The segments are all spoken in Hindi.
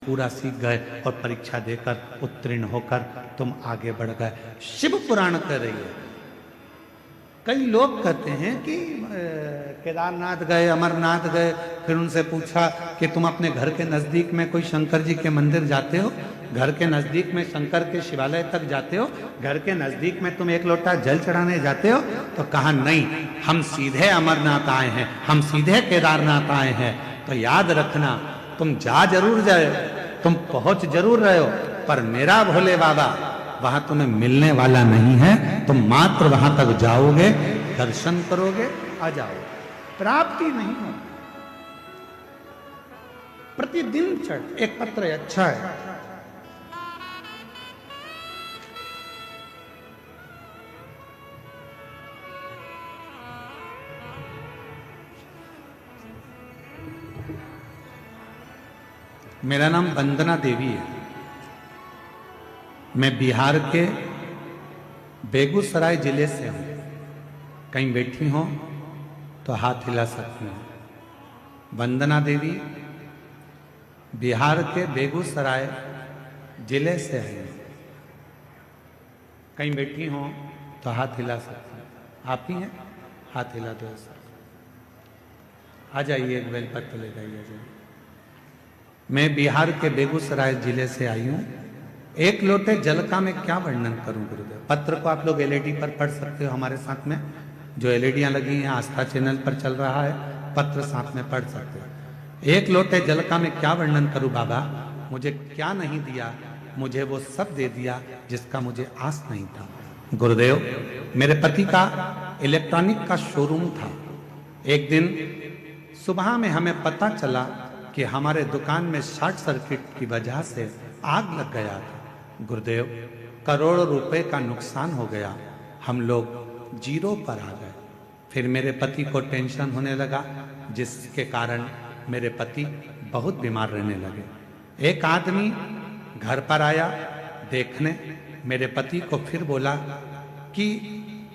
पूरा सीख गए और परीक्षा देकर उत्तीर्ण होकर तुम आगे बढ़ गए। शिव पुराण कह रही है। कई लोग कहते हैं कि केदारनाथ गए, अमरनाथ गए, फिर उनसे पूछा कि तुम अपने घर के नजदीक में कोई शंकर जी के मंदिर जाते हो, घर के नजदीक में शंकर के शिवालय तक जाते हो, घर के नजदीक में तुम एक लोटा जल चढ़ाने जाते हो? तो कहा नहीं, हम सीधे अमरनाथ आए हैं, हम सीधे केदारनाथ आए हैं। तो याद रखना, तुम जा जरूर जाए, तुम पहुंच जरूर रहे हो, पर मेरा भोले बाबा वहां तुम्हें मिलने वाला नहीं है। तुम मात्र वहां तक जाओगे, दर्शन करोगे, आ जाओगे, प्राप्ति नहीं हो। प्रतिदिन चढ़ एक पत्र अच्छा है। मेरा नाम वंदना देवी है। मैं बिहार के बेगूसराय जिले से हूं। कहीं बैठी हो तो हाथ हिला सकती हूं। वंदना देवी बिहार के बेगूसराय जिले से है। कहीं बैठी हो तो हाथ हिला सकती हूं। आप ही हैं? हाथ हिला दो सर। आ जाइए, एक बेलपत्र ले जाइए। मैं बिहार के बेगूसराय जिले से आई हूं। एक लोटे जल का मैं क्या वर्णन करूं गुरुदेव। पत्र को आप लोग एलईडी पर पढ़ सकते हो। हमारे साथ में जो एलईडियां लगी हैं, आस्था चैनल पर चल रहा है, पत्र साथ में पढ़ सकते हो। एक लोटे जल का मैं क्या वर्णन करूं बाबा। मुझे क्या नहीं दिया, मुझे वो सब दे दिया जिसका मुझे आस नहीं था। गुरुदेव, मेरे पति का इलेक्ट्रॉनिक का शोरूम था। एक दिन सुबह में हमें पता चला कि हमारे दुकान में शॉर्ट सर्किट की वजह से आग लग गया था। गुरुदेव, करोड़ों रुपए का नुकसान हो गया। हम लोग जीरो पर आ गए। फिर मेरे पति को टेंशन होने लगा, जिसके कारण मेरे पति बहुत बीमार रहने लगे। एक आदमी घर पर आया देखने, मेरे पति को फिर बोला कि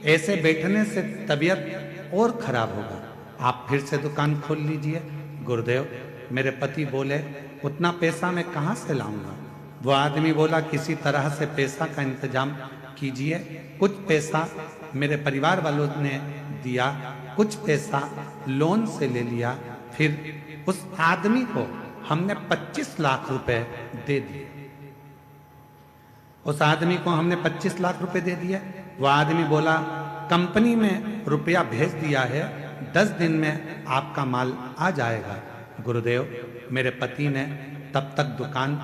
ऐसे बैठने से तबीयत और खराब होगा, आप फिर से दुकान खोल लीजिए। गुरुदेव, मेरे पति बोले उतना पैसा मैं कहाँ से लाऊंगा। वो आदमी बोला किसी तरह से पैसा का इंतजाम कीजिए। कुछ पैसा मेरे परिवार वालों ने दिया, कुछ पैसा लोन से ले लिया। फिर उस आदमी को हमने 25 लाख रुपए दे दिए। उस आदमी को हमने 25 लाख रुपए दे दिए। वो आदमी बोला कंपनी में रुपया भेज दिया है, 10 दिन में आपका माल आ जाएगा। गुरुदेव, मेरे पति ने तब तक दुकान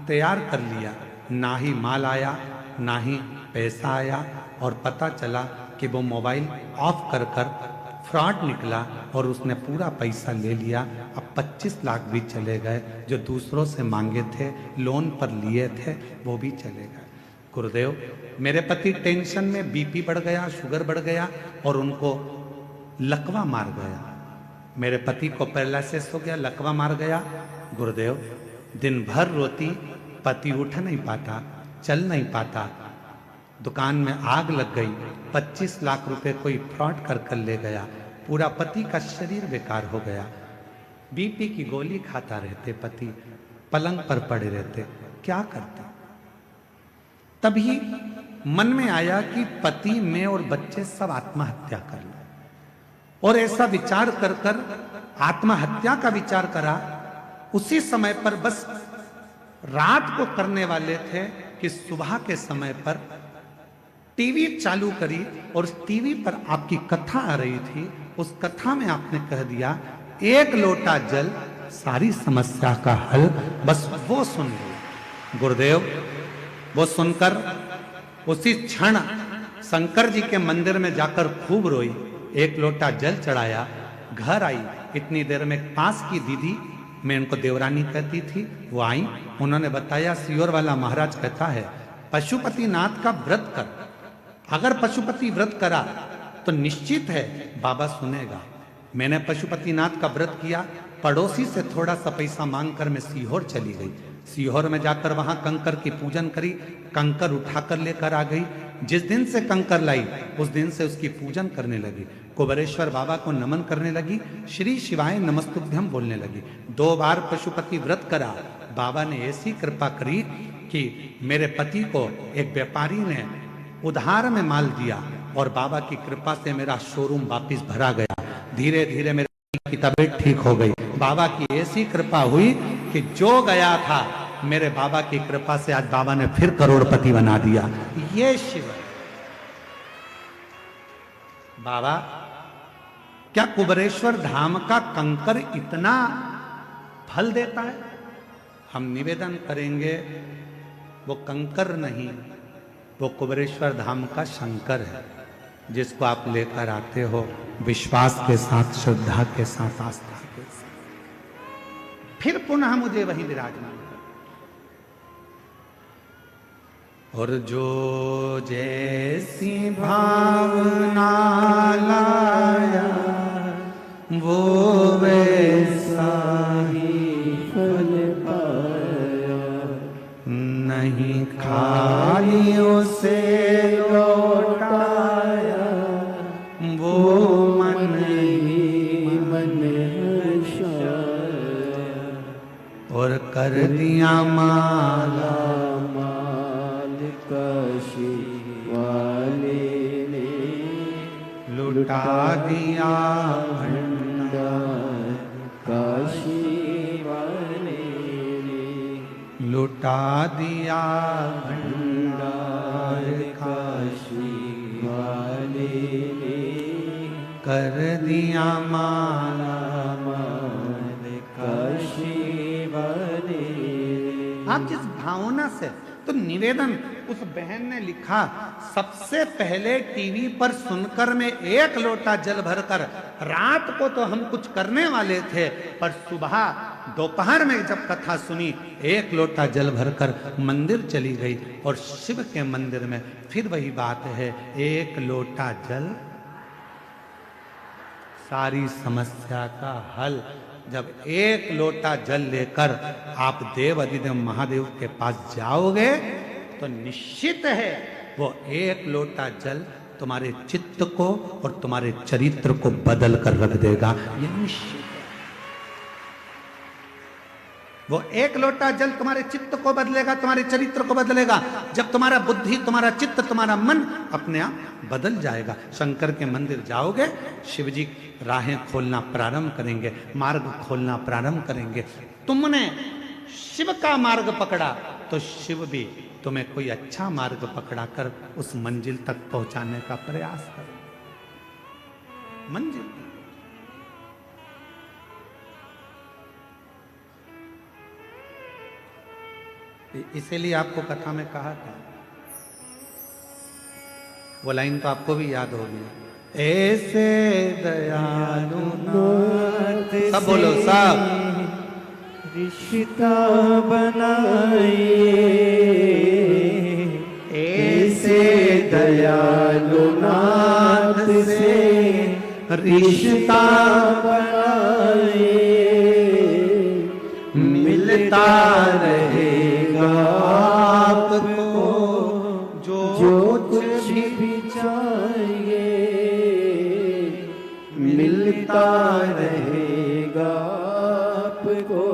तैयार कर लिया, ना ही माल आया, ना ही पैसा आया, और पता चला कि वो मोबाइल ऑफ कर कर फ्रॉड निकला और उसने पूरा पैसा ले लिया। अब 25 लाख भी चले गए, जो दूसरों से मांगे थे, लोन पर लिए थे, वो भी चले गए। गुरुदेव, मेरे पति टेंशन में बीपी बढ़ गया, शुगर बढ़ गया और उनको लकवा मार गया। मेरे पति को पैरालिसिस हो गया, लकवा मार गया। गुरुदेव, दिन भर रोती, पति उठ नहीं पाता, चल नहीं पाता। दुकान में आग लग गई, 25 लाख रुपए कोई फ्रॉड कर कर ले गया। पूरा पति का शरीर बेकार हो गया। बीपी की गोली खाता रहते, पति पलंग पर पड़े रहते, क्या करते। तभी मन में आया कि पति, मैं और बच्चे सब आत्महत्या कर लें। और ऐसा विचार कर कर आत्महत्या का विचार करा। उसी समय पर बस रात को करने वाले थे कि सुबह के समय पर टीवी चालू करी और उस टीवी पर आपकी कथा आ रही थी। उस कथा में आपने कह दिया एक लोटा जल सारी समस्या का हल। बस वो सुन ली। गुरुदेव, वो सुनकर उसी क्षण शंकर जी के मंदिर में जाकर खूब रोई, एक लोटा जल चढ़ाया, घर आई। इतनी देर में पास की दीदी, मैं उनको देवरानी कहती थी, वो आई। उन्होंने बताया सियोर वाला महाराज कहता है पशुपति नाथ का व्रत कर। अगर पशुपति व्रत करा तो निश्चित है बाबा सुनेगा। मैंने पशुपति नाथ का व्रत किया। पड़ोसी से थोड़ा सा पैसा मांगकर मैं सीहोर चली गई। सीहोर में जाकर वहां कंकर की पूजन करी, कंकर उठाकर लेकर आ गई। जिस दिन से कंकर लाई उस दिन से उसकी पूजन करने लगी। कुबेरेश्वर बाबा को नमन करने लगी, श्री शिवाय नमस्तुभ्यम बोलने लगी। 2 बार पशुपति व्रत करा, बाबा ने ऐसी कृपा करी कि मेरे पति को एक व्यापारी ने उधार में माल दिया और बाबा की कृपा से मेरा शोरूम वापस भरा गया। धीरे धीरे मेरे पति की तबीयत ठीक हो गई। बाबा की ऐसी कृपा हुई कि जो गया था मेरे बाबा की कृपा से आज बाबा ने फिर करोड़पति बना दिया। ये शिव है। बाबा, क्या कुबेरेश्वर धाम का कंकर इतना फल देता है? हम निवेदन करेंगे वो कंकर नहीं, वो कुबेरेश्वर धाम का शंकर है, जिसको आप लेकर आते हो विश्वास के साथ, श्रद्धा के साथ, आस्था के साथ, फिर पुनः मुझे वही विराजमान। और जो जैसी भावना लाया वो वैसा ही फल पाया, नहीं खाली उसे लौटाया, वो मन ही मन हर्षाया, और कर दिया माला काशी वाले ने, लुटा दिया भंडार काशी वाले ने, लुटा दिया भंडार काशी वाले ने, कर दिया माला माल काशी वाले। आप जिस भावना से, तो निवेदन उस बहन ने लिखा, सबसे पहले टीवी पर सुनकर मैं एक लोटा जल भरकर, रात को तो हम कुछ करने वाले थे, पर सुबह दोपहर में जब कथा सुनी, एक लोटा जल भरकर मंदिर चली गई। और शिव के मंदिर में फिर वही बात है, एक लोटा जल सारी समस्या का हल। जब एक लोटा जल लेकर आप देव अधिदेव महादेव के पास जाओगे तो निश्चित है वो एक लोटा जल तुम्हारे चित्त को और तुम्हारे चरित्र को बदल कर रख देगा, ये निश्चित है। वो एक लोटा जल तुम्हारे चित्त को बदलेगा, तुम्हारे चरित्र को बदलेगा। जब तुम्हारा बुद्धि, तुम्हारा चित्त, तुम्हारा मन अपने आप बदल जाएगा। शंकर के मंदिर जाओगे, शिव जी राहें खोलना प्रारंभ करेंगे, मार्ग खोलना प्रारंभ करेंगे। तुमने शिव का मार्ग पकड़ा तो शिव भी तुम्हें कोई अच्छा मार्ग पकड़ाकर उस मंजिल तक पहुंचाने का प्रयास करो। मंजिल इसीलिए आपको कथा में कहा था, वो लाइन तो आपको भी याद होगी, ऐसे दयालु नाथ, सब बोलो सब, रिश्ता बनाए, ऐसे दयालु नाथ से रिश्ता बनाए, मिलता रहेगा आपको जो कुछ भी चाहिए, मिलता रहेगा आपको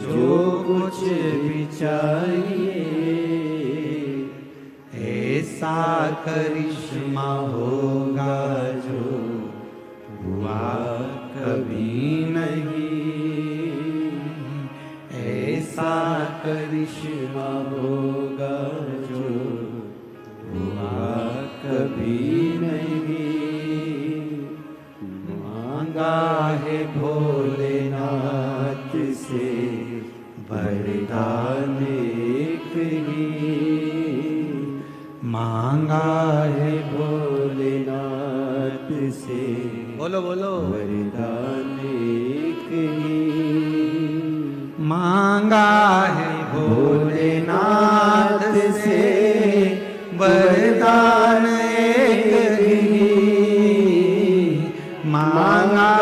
जो कुछ भी चाहिए। ऐसा करिश्मा होगा जो हुआ कभी नहीं, ऐसा करिश्मा होगा जो हुआ कभी नहीं। मांगा है भोलेनाथ से वरदान एक ही, मांगा है भोलेनाथ से, बोलो बोलो, वरदान एक ही, मांगा है भोलेनाथ से वरदान एक ही, मांगा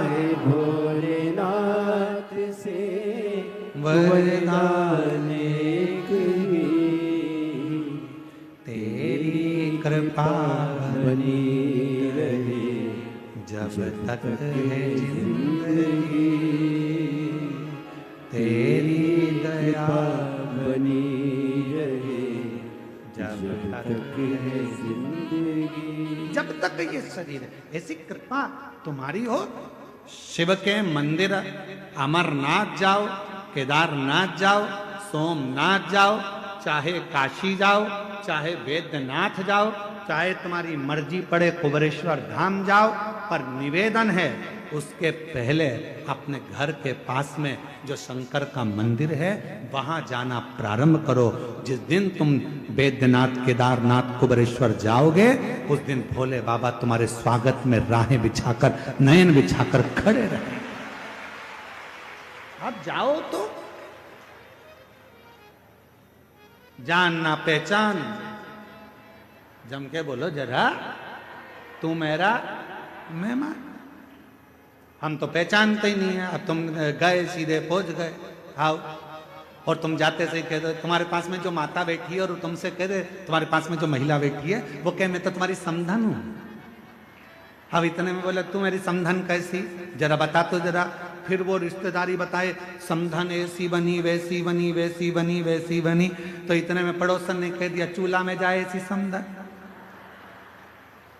है भोलेनाथ से वरदान एक ही। तेरी कृपा बनी रहे जब तक है जिंदगी, तेरी कृपा बनी रहे जब तक है जिंदगी। जब तक ये शरीर है, ऐसी कृपा तुम्हारी हो। शिव के मंदिर अमरनाथ जाओ, केदारनाथ जाओ, सोमनाथ जाओ, चाहे काशी जाओ, चाहे वैद्यनाथ जाओ, चाहे तुम्हारी मर्जी पड़े कुबरेश्वर धाम जाओ, पर निवेदन है उसके पहले अपने घर के पास में जो शंकर का मंदिर है वहां जाना प्रारंभ करो। जिस दिन तुम वैद्यनाथ, केदारनाथ, कुबरेश्वर जाओगे उस दिन भोले बाबा तुम्हारे स्वागत में राहें बिछाकर, नयन बिछाकर खड़े रहे। अब जाओ तो जानना पहचान, जम के बोलो जरा, तू मेरा मेहमान। हम तो पहचानते ही नहीं है। अब तुम गए सीधे पहुंच गए, आओ, और तुम जाते से कह दो तुम्हारे पास में जो माता बैठी है, और तुमसे कह दे तुम्हारे पास में जो महिला बैठी है वो कह मैं तो तुम्हारी समधन हूं। अब इतने में बोले तू मेरी समधन कैसी, जरा बता तो जरा। फिर वो रिश्तेदारी बताए, समधन ऐसी बनी, वैसी बनी, वैसी बनी, वैसी बनी। तो इतने में पड़ोसन ने कह दिया चूल्हा में जाए ऐसी समधन।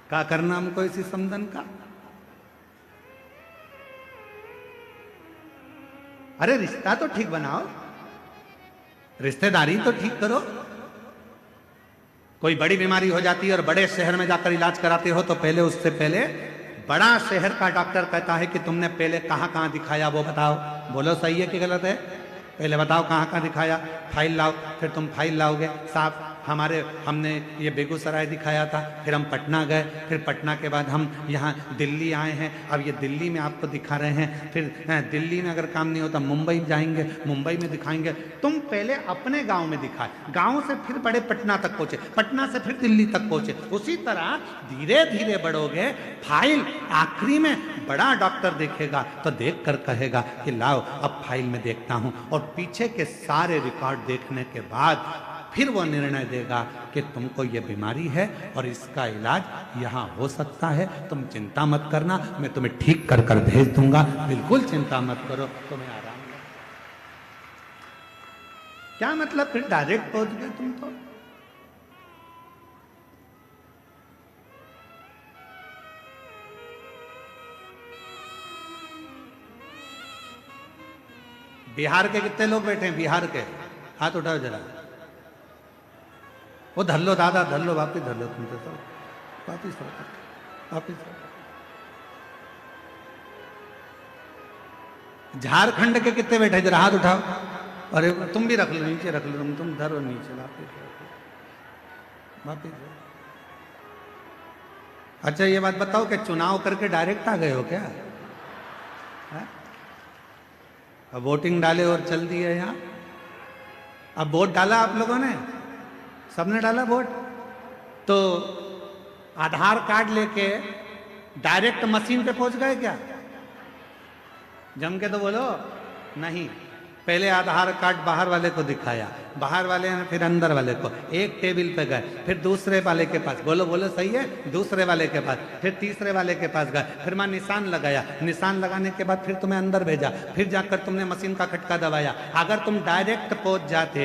क्या करना हमको इसी समधन का? अरे रिश्ता तो ठीक बनाओ, रिश्तेदारी तो ठीक करो। कोई बड़ी बीमारी हो जाती है और बड़े शहर में जाकर इलाज कराते हो तो पहले, उससे पहले बड़ा शहर का डॉक्टर कहता है कि तुमने पहले कहां कहां दिखाया वो बताओ। बोलो सही है कि गलत है? पहले बताओ कहां कहां दिखाया, फाइल लाओ। फिर तुम फाइल लाओगे, साहब हमने ये बेगूसराय दिखाया था, फिर हम पटना गए, फिर पटना के बाद हम यहाँ दिल्ली आए हैं, अब ये दिल्ली में आपको दिखा रहे हैं। फिर दिल्ली में अगर काम नहीं होता मुंबई जाएंगे, मुंबई में दिखाएंगे। तुम पहले अपने गांव में दिखाए, गांव से फिर बड़े पटना तक पहुंचे, पटना से फिर दिल्ली तक पहुंचे। उसी तरह धीरे धीरे बढ़ोगे। फाइल आखिरी में बड़ा डॉक्टर देखेगा तो देख कर कहेगा कि लाओ अब फाइल में देखता हूं, और पीछे के सारे रिकॉर्ड देखने के बाद फिर वो निर्णय देगा कि तुमको ये बीमारी है और इसका इलाज यहाँ हो सकता है, तुम चिंता मत करना, मैं तुम्हें ठीक कर कर भेज दूंगा, बिल्कुल चिंता मत करो, तुम्हें आराम है। क्या मतलब फिर डायरेक्ट पहुंच गए तुम तो? बिहार के कितने लोग बैठे हैं? बिहार के हाथ उठाओ जरा। वो धर लो दादा, धर लो, वापिस धर लो, तुम तो सब वापिस वापिस। झारखंड के कितने बैठे जरा हाथ उठाओ। अरे तुम भी रख लो, नीचे रख लो, तुम धरो नीचे, वापिस वापिस। अच्छा ये बात बताओ कि चुनाव करके डायरेक्ट आ गए हो क्या? अब वोटिंग डाले और चल दिए यहाँ। अब वोट डाला आप लोगों ने, सबने डाला वोट, तो आधार कार्ड लेके डायरेक्ट मशीन पे पहुंच गए क्या? जम के तो बोलो नहीं। पहले आधार कार्ड बाहर वाले को दिखाया, बाहर वाले ने फिर अंदर वाले को, एक टेबल पे गए, फिर दूसरे वाले के पास, बोलो बोलो सही है, दूसरे वाले के पास, फिर तीसरे वाले के पास गए, फिर वहां निशान लगाया, निशान लगाने के बाद फिर तुम्हें अंदर भेजा, फिर जाकर तुमने मशीन का खटका दबाया। अगर तुम डायरेक्ट पहुंच जाते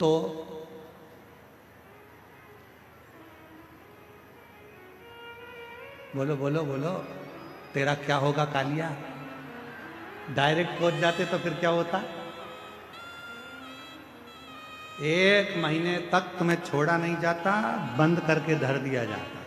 तो बोलो बोलो बोलो, तेरा क्या होगा कालिया? डायरेक्ट पहुंच जाते तो फिर क्या होता? 1 महीने तक तुम्हें छोड़ा नहीं जाता, बंद करके धर दिया जाता,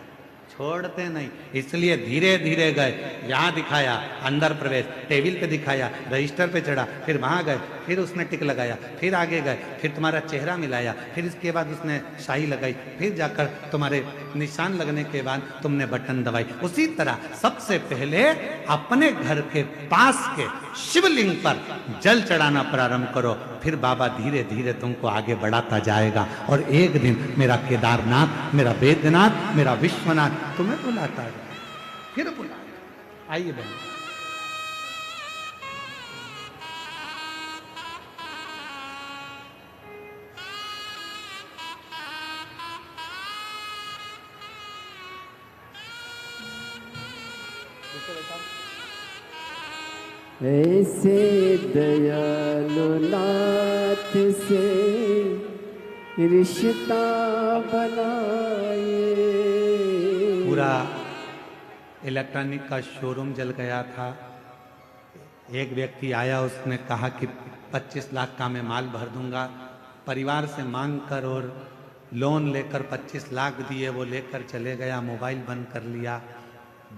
छोड़ते नहीं। इसलिए धीरे धीरे गए, यहाँ दिखाया अंदर प्रवेश, टेबल पे दिखाया, रजिस्टर पे चढ़ा, फिर वहाँ गए, फिर उसने टिक लगाया, फिर आगे गए, फिर तुम्हारा चेहरा मिलाया, फिर इसके बाद उसने शाही लगाई, फिर जाकर तुम्हारे निशान लगने के बाद तुमने बटन दबाई। उसी तरह सबसे पहले अपने घर के पास के शिवलिंग पर जल चढ़ाना प्रारंभ करो, फिर बाबा धीरे धीरे तुमको आगे बढ़ाता जाएगा। और एक दिन मेरा केदारनाथ, मेरा वैद्यनाथ, मेरा विश्वनाथ तुम्हें बुलाता है, फिर बुलाएगा। आइए बहन। ऐसे दयालु नाथ से रिश्ता बनाए। पूरा इलेक्ट्रॉनिक का शोरूम जल गया था। एक व्यक्ति आया, उसने कहा कि 25 लाख का मैं माल भर दूंगा। परिवार से मांग कर और लोन लेकर 25 लाख दिए, वो लेकर चले गया, मोबाइल बंद कर लिया।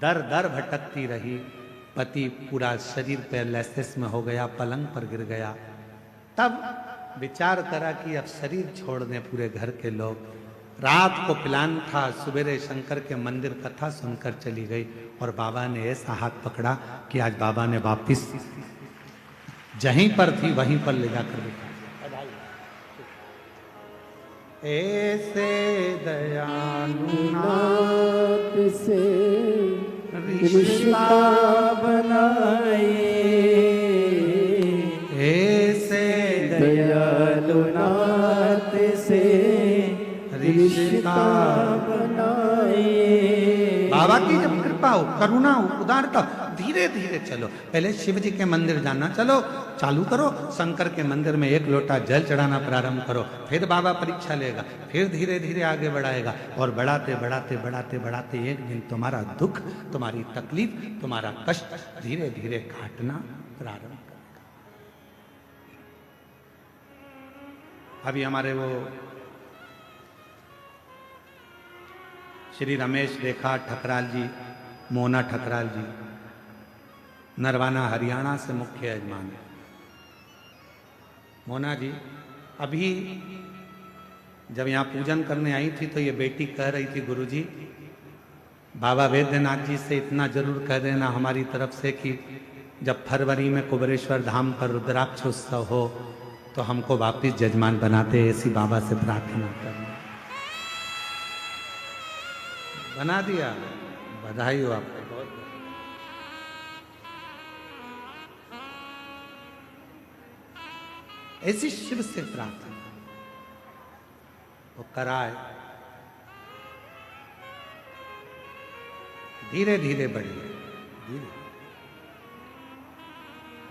दर दर भटकती रही। पति पूरा शरीर पैरालिसिस में हो गया, पलंग पर गिर गया। तब विचार करा कि अब शरीर छोड़ दें पूरे घर के लोग। रात को प्लान था, सवेरे शंकर के मंदिर कथा सुनकर चली गई और बाबा ने ऐसा हाथ पकड़ा कि आज बाबा ने वापिस जहीं पर थी वहीं पर ले जाकर बिठा। ऐसे दयालु नाथ से रिश्ता बनाए। ऐसे दयालु नाथ से रिश्ता बनाए। बाबा की जब कृपा हो, करुणा हो, उदारता, धीरे धीरे चलो। पहले शिव जी के मंदिर जाना चलो, चालू करो। शंकर के मंदिर में 1 लोटा जल चढ़ाना प्रारंभ करो, फिर बाबा परीक्षा लेगा, फिर धीरे धीरे आगे बढ़ाएगा। और बढ़ाते बढ़ाते बढ़ाते बढ़ाते एक दिन तुम्हारा दुख, तुम्हारी तकलीफ, तुम्हारा कष्ट धीरे धीरे काटना प्रारंभ करेगा। अभी हमारे वो श्री रमेश रेखा ठकराल जी, मोना ठकराल जी, नरवाना हरियाणा से मुख्य यजमान है। मोना जी अभी जब यहाँ पूजन करने आई थी तो ये बेटी कह रही थी, गुरुजी बाबा वैद्यनाथ जी से इतना जरूर कह देना हमारी तरफ से कि जब फरवरी में कुबेरेश्वर धाम पर रुद्राक्ष उत्सव हो तो हमको वापिस जजमान बनाते, ऐसी बाबा से प्रार्थना करना। बना दिया, बधाई हो आपको। बहुत ऐसी शिव से प्रार्थना वो कराए, धीरे धीरे बढ़िए। धीरे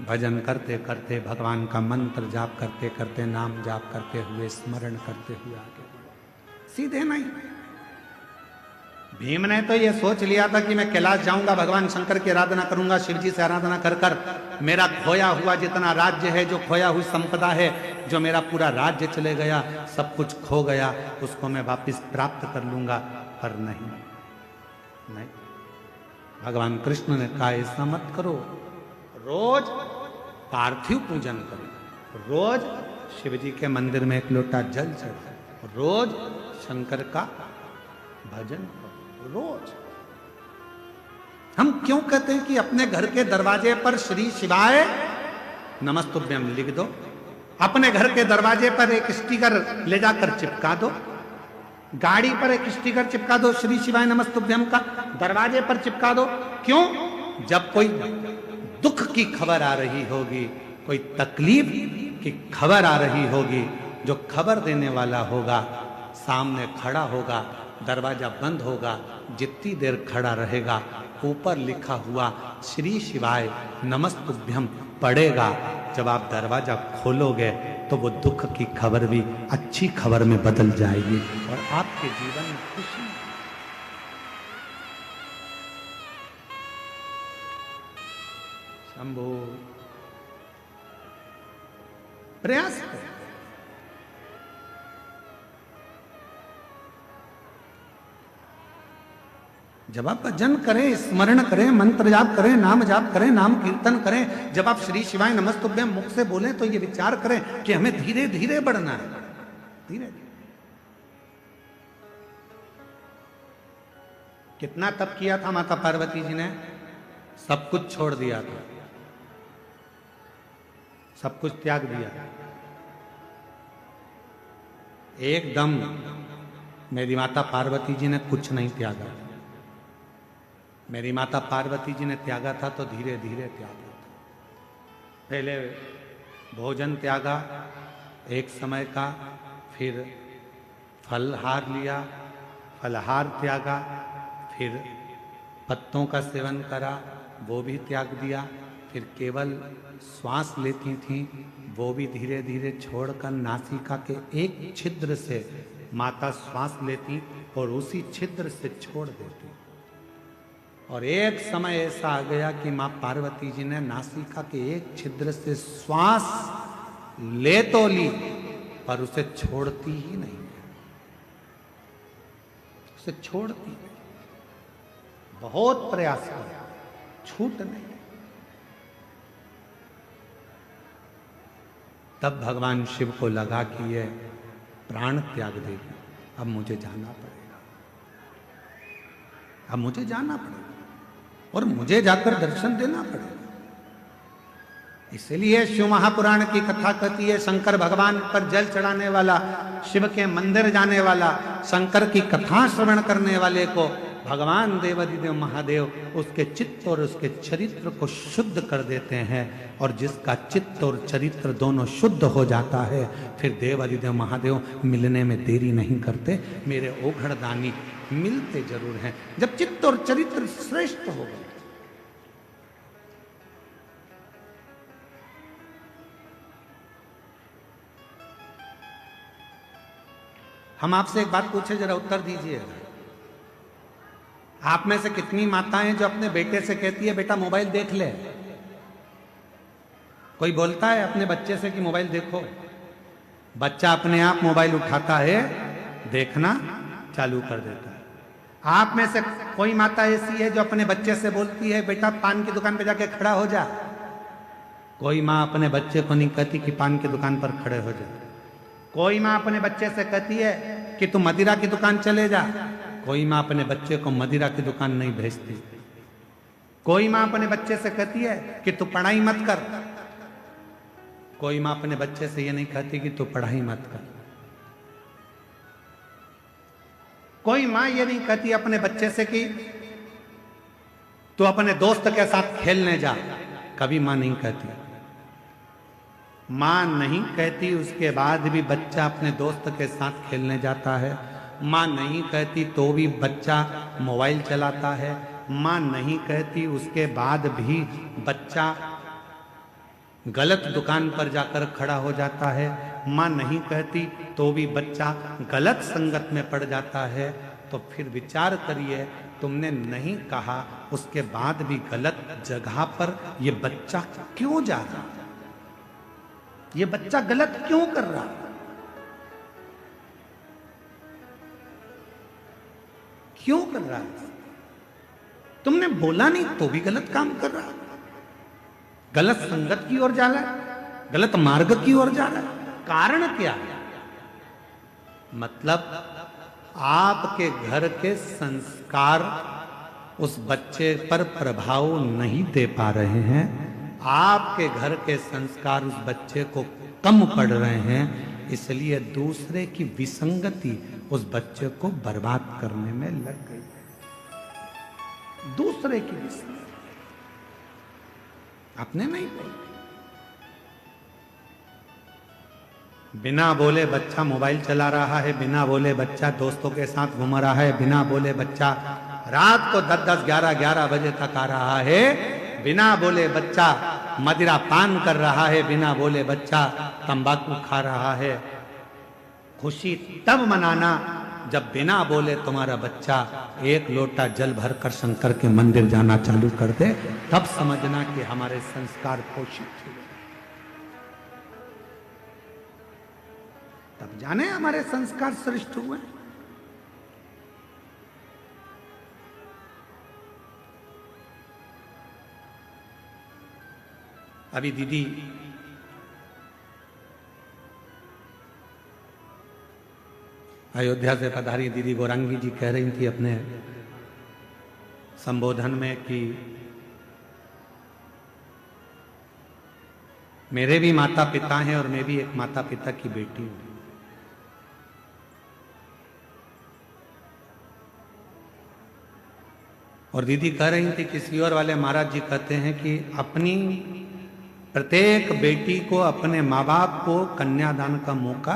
भजन करते करते, भगवान का मंत्र जाप करते करते, नाम जाप करते हुए, स्मरण करते हुए आगे बढ़ो। सीधे नहीं। भीम ने तो ये सोच लिया था कि मैं कैलाश जाऊंगा, भगवान शंकर की आराधना करूंगा, शिव जी से आराधना कर कर मेरा खोया हुआ जितना राज्य है, जो खोया हुई संपदा है, जो मेरा पूरा राज्य चले गया, सब कुछ खो गया, उसको मैं वापस प्राप्त कर लूंगा। पर नहीं, नहीं, भगवान कृष्ण ने कहा ऐसा मत करो। रोज पार्थिव पूजन करो, रोज शिव जी के मंदिर में 1 लोटा जल चढ़ाओ, रोज शंकर का भजन करो। रोज हम क्यों कहते हैं कि अपने घर के दरवाजे पर श्री शिवाय नमस्तुभ्यम लिख दो, अपने घर के दरवाजे पर एक स्टिकर ले जाकर चिपका दो, गाड़ी पर एक स्टिकर चिपका दो श्री शिवाय नमस्तुभ्यम का, दरवाजे पर चिपका दो। क्यों? जब कोई दुख की खबर आ रही होगी, कोई तकलीफ की खबर आ रही होगी, जो खबर देने वाला होगा सामने खड़ा होगा, दरवाजा बंद होगा, जितनी देर खड़ा रहेगा ऊपर लिखा हुआ श्री शिवाय नमस्तुभ्यम पड़ेगा। जब आप दरवाजा खोलोगे तो वो दुख की खबर भी अच्छी खबर में बदल जाएगी और आपके जीवन में खुशी। शंभो प्रयास करें। जब आप भजन करें, स्मरण करें, मंत्र जाप करें, नाम जाप करें, नाम कीर्तन करें, जब आप श्री शिवाय नमस्तुभ्यम मुख से बोलें तो ये विचार करें कि हमें धीरे धीरे बढ़ना है, धीरे धीरे। कितना तप किया था माता पार्वती जी ने? सब कुछ छोड़ दिया था, सब कुछ त्याग दिया। एकदम मेरी माता पार्वती जी ने कुछ नहीं त्यागा। मेरी माता पार्वती जी ने त्यागा था तो धीरे धीरे त्यागा था। पहले भोजन त्यागा एक समय का, फिर फलहार लिया, फलहार त्यागा, फिर पत्तों का सेवन करा, वो भी त्याग दिया, फिर केवल श्वास लेती थीं, वो भी धीरे धीरे छोड़कर नासिका के एक छिद्र से माता श्वास लेती और उसी छिद्र से छोड़ देती। और एक समय ऐसा आ गया कि मां पार्वती जी ने नासिका के एक छिद्र से श्वास ले तो ली पर उसे छोड़ती ही नहीं, उसे छोड़ती नहीं। बहुत प्रयास किया, छूट नहीं। तब भगवान शिव को लगा कि ये प्राण त्याग देगी, अब मुझे जाना पड़ेगा, अब मुझे जाना पड़ेगा और मुझे जाकर दर्शन देना पड़ेगा। इसलिए शिव महापुराण की कथा कहती है, शंकर भगवान पर जल चढ़ाने वाला, शिव के मंदिर जाने वाला, शंकर की कथा श्रवण करने वाले को भगवान देवादिदेव महादेव उसके चित्त और उसके चरित्र को शुद्ध कर देते हैं। और जिसका चित्त और चरित्र दोनों शुद्ध हो जाता है, फिर देवादिदेव महादेव मिलने में देरी नहीं करते। मेरे ओघड़दानी मिलते जरूर हैं जब चित्त और चरित्र श्रेष्ठ हो गए। हम आपसे एक बात पूछे, जरा उत्तर दीजिएगा। आप में से कितनी माताएं जो अपने बेटे से कहती है बेटा मोबाइल देख ले? कोई बोलता है अपने बच्चे से कि मोबाइल देखो? बच्चा अपने आप मोबाइल उठाता है, देखना चालू कर देता है। आप में से कोई माता ऐसी है जो अपने बच्चे से बोलती है बेटा पान की दुकान पे जाके खड़ा हो जा? कोई माँ अपने बच्चे को नहीं कहती कि पान की दुकान पर खड़े हो जा। कोई माँ अपने बच्चे से कहती है कि तू मदिरा की दुकान चले जा। कोई माँ अपने बच्चे को मदिरा की दुकान नहीं भेजती। कोई माँ अपने बच्चे से कहती है कि तू पढ़ाई मत कर। कोई माँ अपने बच्चे से ये नहीं कहती कि तू पढ़ाई मत कर। कोई माँ ये नहीं कहती अपने बच्चे से कि तू अपने दोस्त के साथ खेलने जा। कभी माँ नहीं कहती। माँ नहीं कहती, उसके बाद भी बच्चा अपने दोस्त के साथ खेलने जाता है। माँ नहीं कहती तो भी बच्चा मोबाइल चलाता है। माँ नहीं कहती, उसके बाद भी बच्चा गलत दुकान पर जाकर खड़ा हो जाता है। माँ नहीं कहती तो भी बच्चा गलत संगत में पड़ जाता है। तो फिर विचार करिए, तुमने नहीं कहा, उसके बाद भी गलत जगह पर ये बच्चा क्यों जा रहा? ये बच्चा गलत क्यों कर रहा? क्यों कर रहा है? तुमने बोला नहीं तो भी गलत काम कर रहा, गलत संगत की ओर जा रहा है, गलत मार्ग की ओर जा रहा है। कारण क्या है? मतलब आपके घर के संस्कार उस बच्चे पर प्रभाव नहीं दे पा रहे हैं। आपके घर के संस्कार उस बच्चे को कम पड़ रहे हैं, इसलिए दूसरे की विसंगति उस बच्चे को बर्बाद करने में लग गई। दूसरे की विसंगति अपने नहीं बोले। बिना बोले बच्चा मोबाइल चला रहा है, बिना बोले बच्चा दोस्तों के साथ घूम रहा है, बिना बोले बच्चा रात को 10-10, 11-11 बजे तक आ रहा है, बिना बोले बच्चा मदिरा पान कर रहा है, बिना बोले बच्चा तंबाकू खा रहा है। खुशी तब मनाना जब बिना बोले तुम्हारा बच्चा एक लोटा जल भरकर शंकर के मंदिर जाना चालू कर दे, तब समझना कि हमारे संस्कार पोषित हुए। तब जाने हमारे संस्कार श्रेष्ठ हुए। अभी दीदी अयोध्या से पधारी दीदी गौरांगी जी कह रही थी अपने संबोधन में कि मेरे भी माता पिता हैं और मैं भी एक माता पिता की बेटी हूं। और दीदी कह रही थी कि सीहोर वाले महाराज जी कहते हैं कि अपनी प्रत्येक बेटी को अपने माँ बाप को कन्यादान का मौका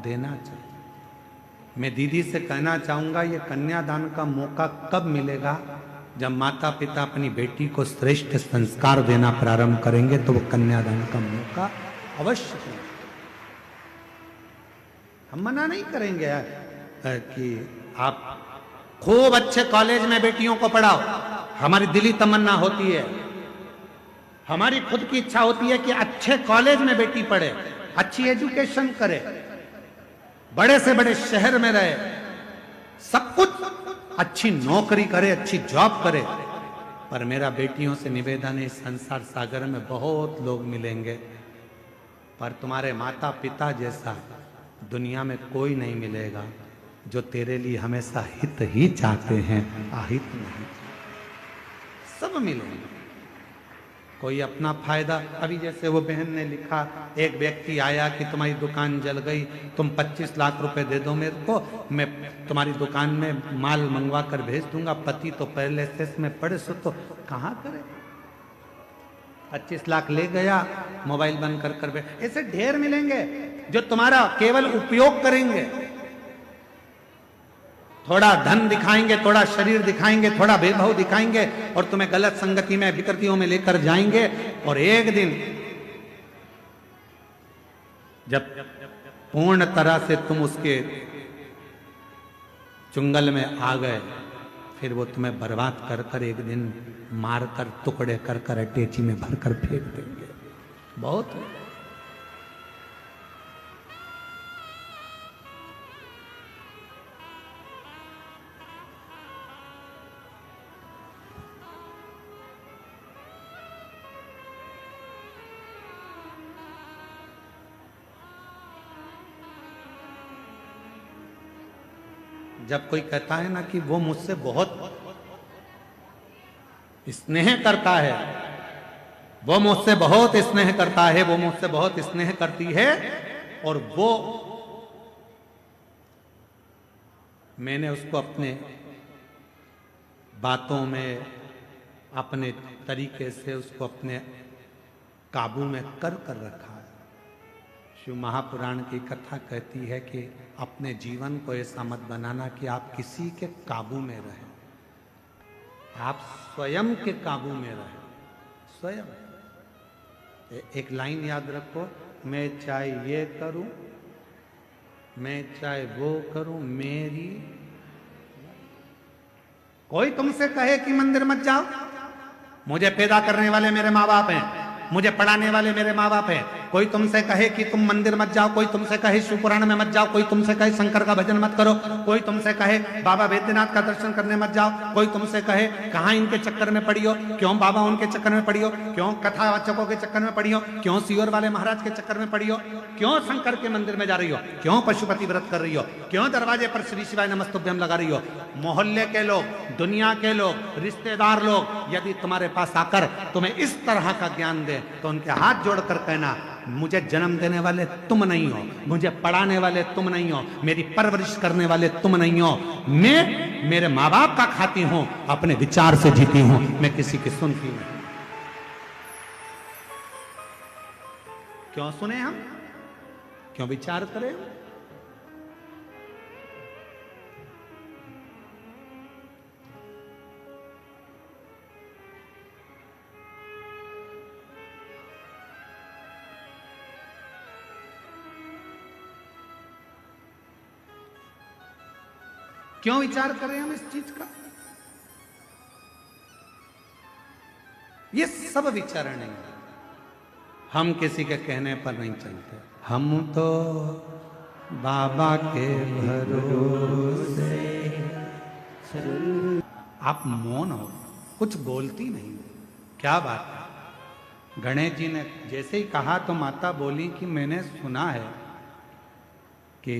देना चाहिए। मैं दीदी से कहना चाहूंगा, ये कन्यादान का मौका कब मिलेगा? जब माता पिता अपनी बेटी को श्रेष्ठ संस्कार देना प्रारंभ करेंगे तो वो कन्यादान का मौका अवश्य देंगे। हम मना नहीं करेंगे यार कि आप खूब अच्छे कॉलेज में बेटियों को पढ़ाओ। हमारी दिली तमन्ना होती है, हमारी खुद की इच्छा होती है कि अच्छे कॉलेज में बेटी पढ़े, अच्छी एजुकेशन करे, बड़े से बड़े शहर में रहे, सब कुछ अच्छी नौकरी करे, अच्छी जॉब करे। पर मेरा बेटियों से निवेदन है, इस संसार सागर में बहुत लोग मिलेंगे, पर तुम्हारे माता पिता जैसा दुनिया में कोई नहीं मिलेगा जो तेरे लिए हमेशा हित ही चाहते हैं, अहित नहीं। सब मिलेंगे, कोई अपना फायदा। अभी जैसे वो बहन ने लिखा, एक व्यक्ति आया कि तुम्हारी दुकान जल गई, तुम 25 लाख रुपए दे दो मेरे को, मैं तुम्हारी दुकान में माल मंगवा कर भेज दूंगा। पति तो पहले से में पड़े, सो तो कहाँ करे। 25 लाख ले गया, मोबाइल बंद कर कर भेज। ऐसे ढेर मिलेंगे जो तुम्हारा केवल उपयोग करेंगे, थोड़ा धन दिखाएंगे, थोड़ा शरीर दिखाएंगे, थोड़ा वैभव दिखाएंगे और तुम्हें गलत संगति में विकृतियों में लेकर जाएंगे। और एक दिन जब पूर्ण तरह से तुम उसके चुंगल में आ गए, फिर वो तुम्हें बर्बाद कर कर एक दिन मार कर टुकड़े कर कर अटैची में भर कर फेंक देंगे। बहुत है। जब कोई कहता है ना कि वो मुझसे बहुत स्नेह करता है, वो मुझसे बहुत स्नेह करता है, वो मुझसे बहुत स्नेह करती है, और वो मैंने उसको अपने बातों में, अपने तरीके से उसको अपने काबू में कर कर रखा है। शिव महापुराण की कथा कहती है कि अपने जीवन को ऐसा मत बनाना कि आप किसी के काबू में रहें, आप स्वयं के काबू में रहें। स्वयं एक लाइन याद रखो, मैं चाहे ये करूं, मैं चाहे वो करूं, मेरी। कोई तुमसे कहे कि मंदिर मत जाओ, मुझे पैदा करने वाले मेरे माँ बाप हैं, मुझे पढ़ाने वाले मेरे माँ बाप हैं। कोई तुमसे कहे कि तुम मंदिर मत जाओ, कोई तुमसे कहे शिव पुराण में मत जाओ, कोई तुमसे कहे शंकर का भजन मत करो, कोई तुमसे कहे बाबा बैद्यनाथ का दर्शन करने मत जाओ, कोई तुमसे कहे कहाँ इनके चक्कर में पड़ी हो, क्यों बाबा उनके चक्कर में पड़ी हो, क्यों कथावाचकों के चक्कर में पड़ी हो, क्यों सीवर वाले महाराज के चक्कर में पड़ी हो, क्यों शंकर के मंदिर में जा रही हो, क्यों पशुपति व्रत कर रही हो, क्यों दरवाजे पर श्री शिवाय नमस्तुभ्यम लगा रही हो। मोहल्ले के लोग, दुनिया के लोग, रिश्तेदार लोग यदि तुम्हारे पास आकर तुम्हें इस तरह का ज्ञान दे तो उनके हाथ जोड़कर कहना, मुझे जन्म देने वाले तुम नहीं हो, मुझे पढ़ाने वाले तुम नहीं हो, मेरी परवरिश करने वाले तुम नहीं हो, मैं मेरे माँ बाप का खाती हूं, अपने विचार से जीती हूं, मैं किसी की सुनती नहीं। क्यों सुने हम, क्यों विचार करें? क्यों विचार करें हम इस चीज का? ये सब विचार नहीं, हम किसी के कहने पर नहीं चलते, हम तो बाबा के भरोसे। आप मौन हो, कुछ बोलती नहीं, क्या बात है? गणेश जी ने जैसे ही कहा तो माता बोली कि मैंने सुना है कि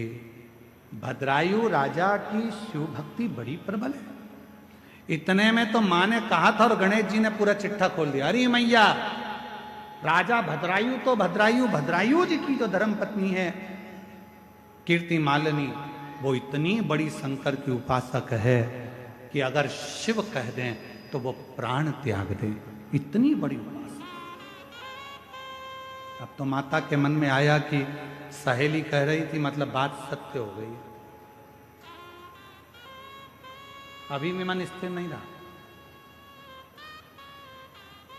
भद्रायु राजा की शिव भक्ति बड़ी प्रबल है। इतने में तो मां ने कहा था और गणेश जी ने पूरा चिट्ठा खोल दिया। अरे मैया, राजा भद्रायु तो भद्रायु जी की जो धर्म पत्नी है कीर्ति मालिनी, वो इतनी बड़ी शंकर की उपासक है कि अगर शिव कह दें तो वो प्राण त्याग दें, इतनी बड़ी उपासक। अब तो माता के मन में आया कि सहेली कह रही थी, मतलब बात सत्य हो गई। अभी भी मन स्थिर नहीं रहा।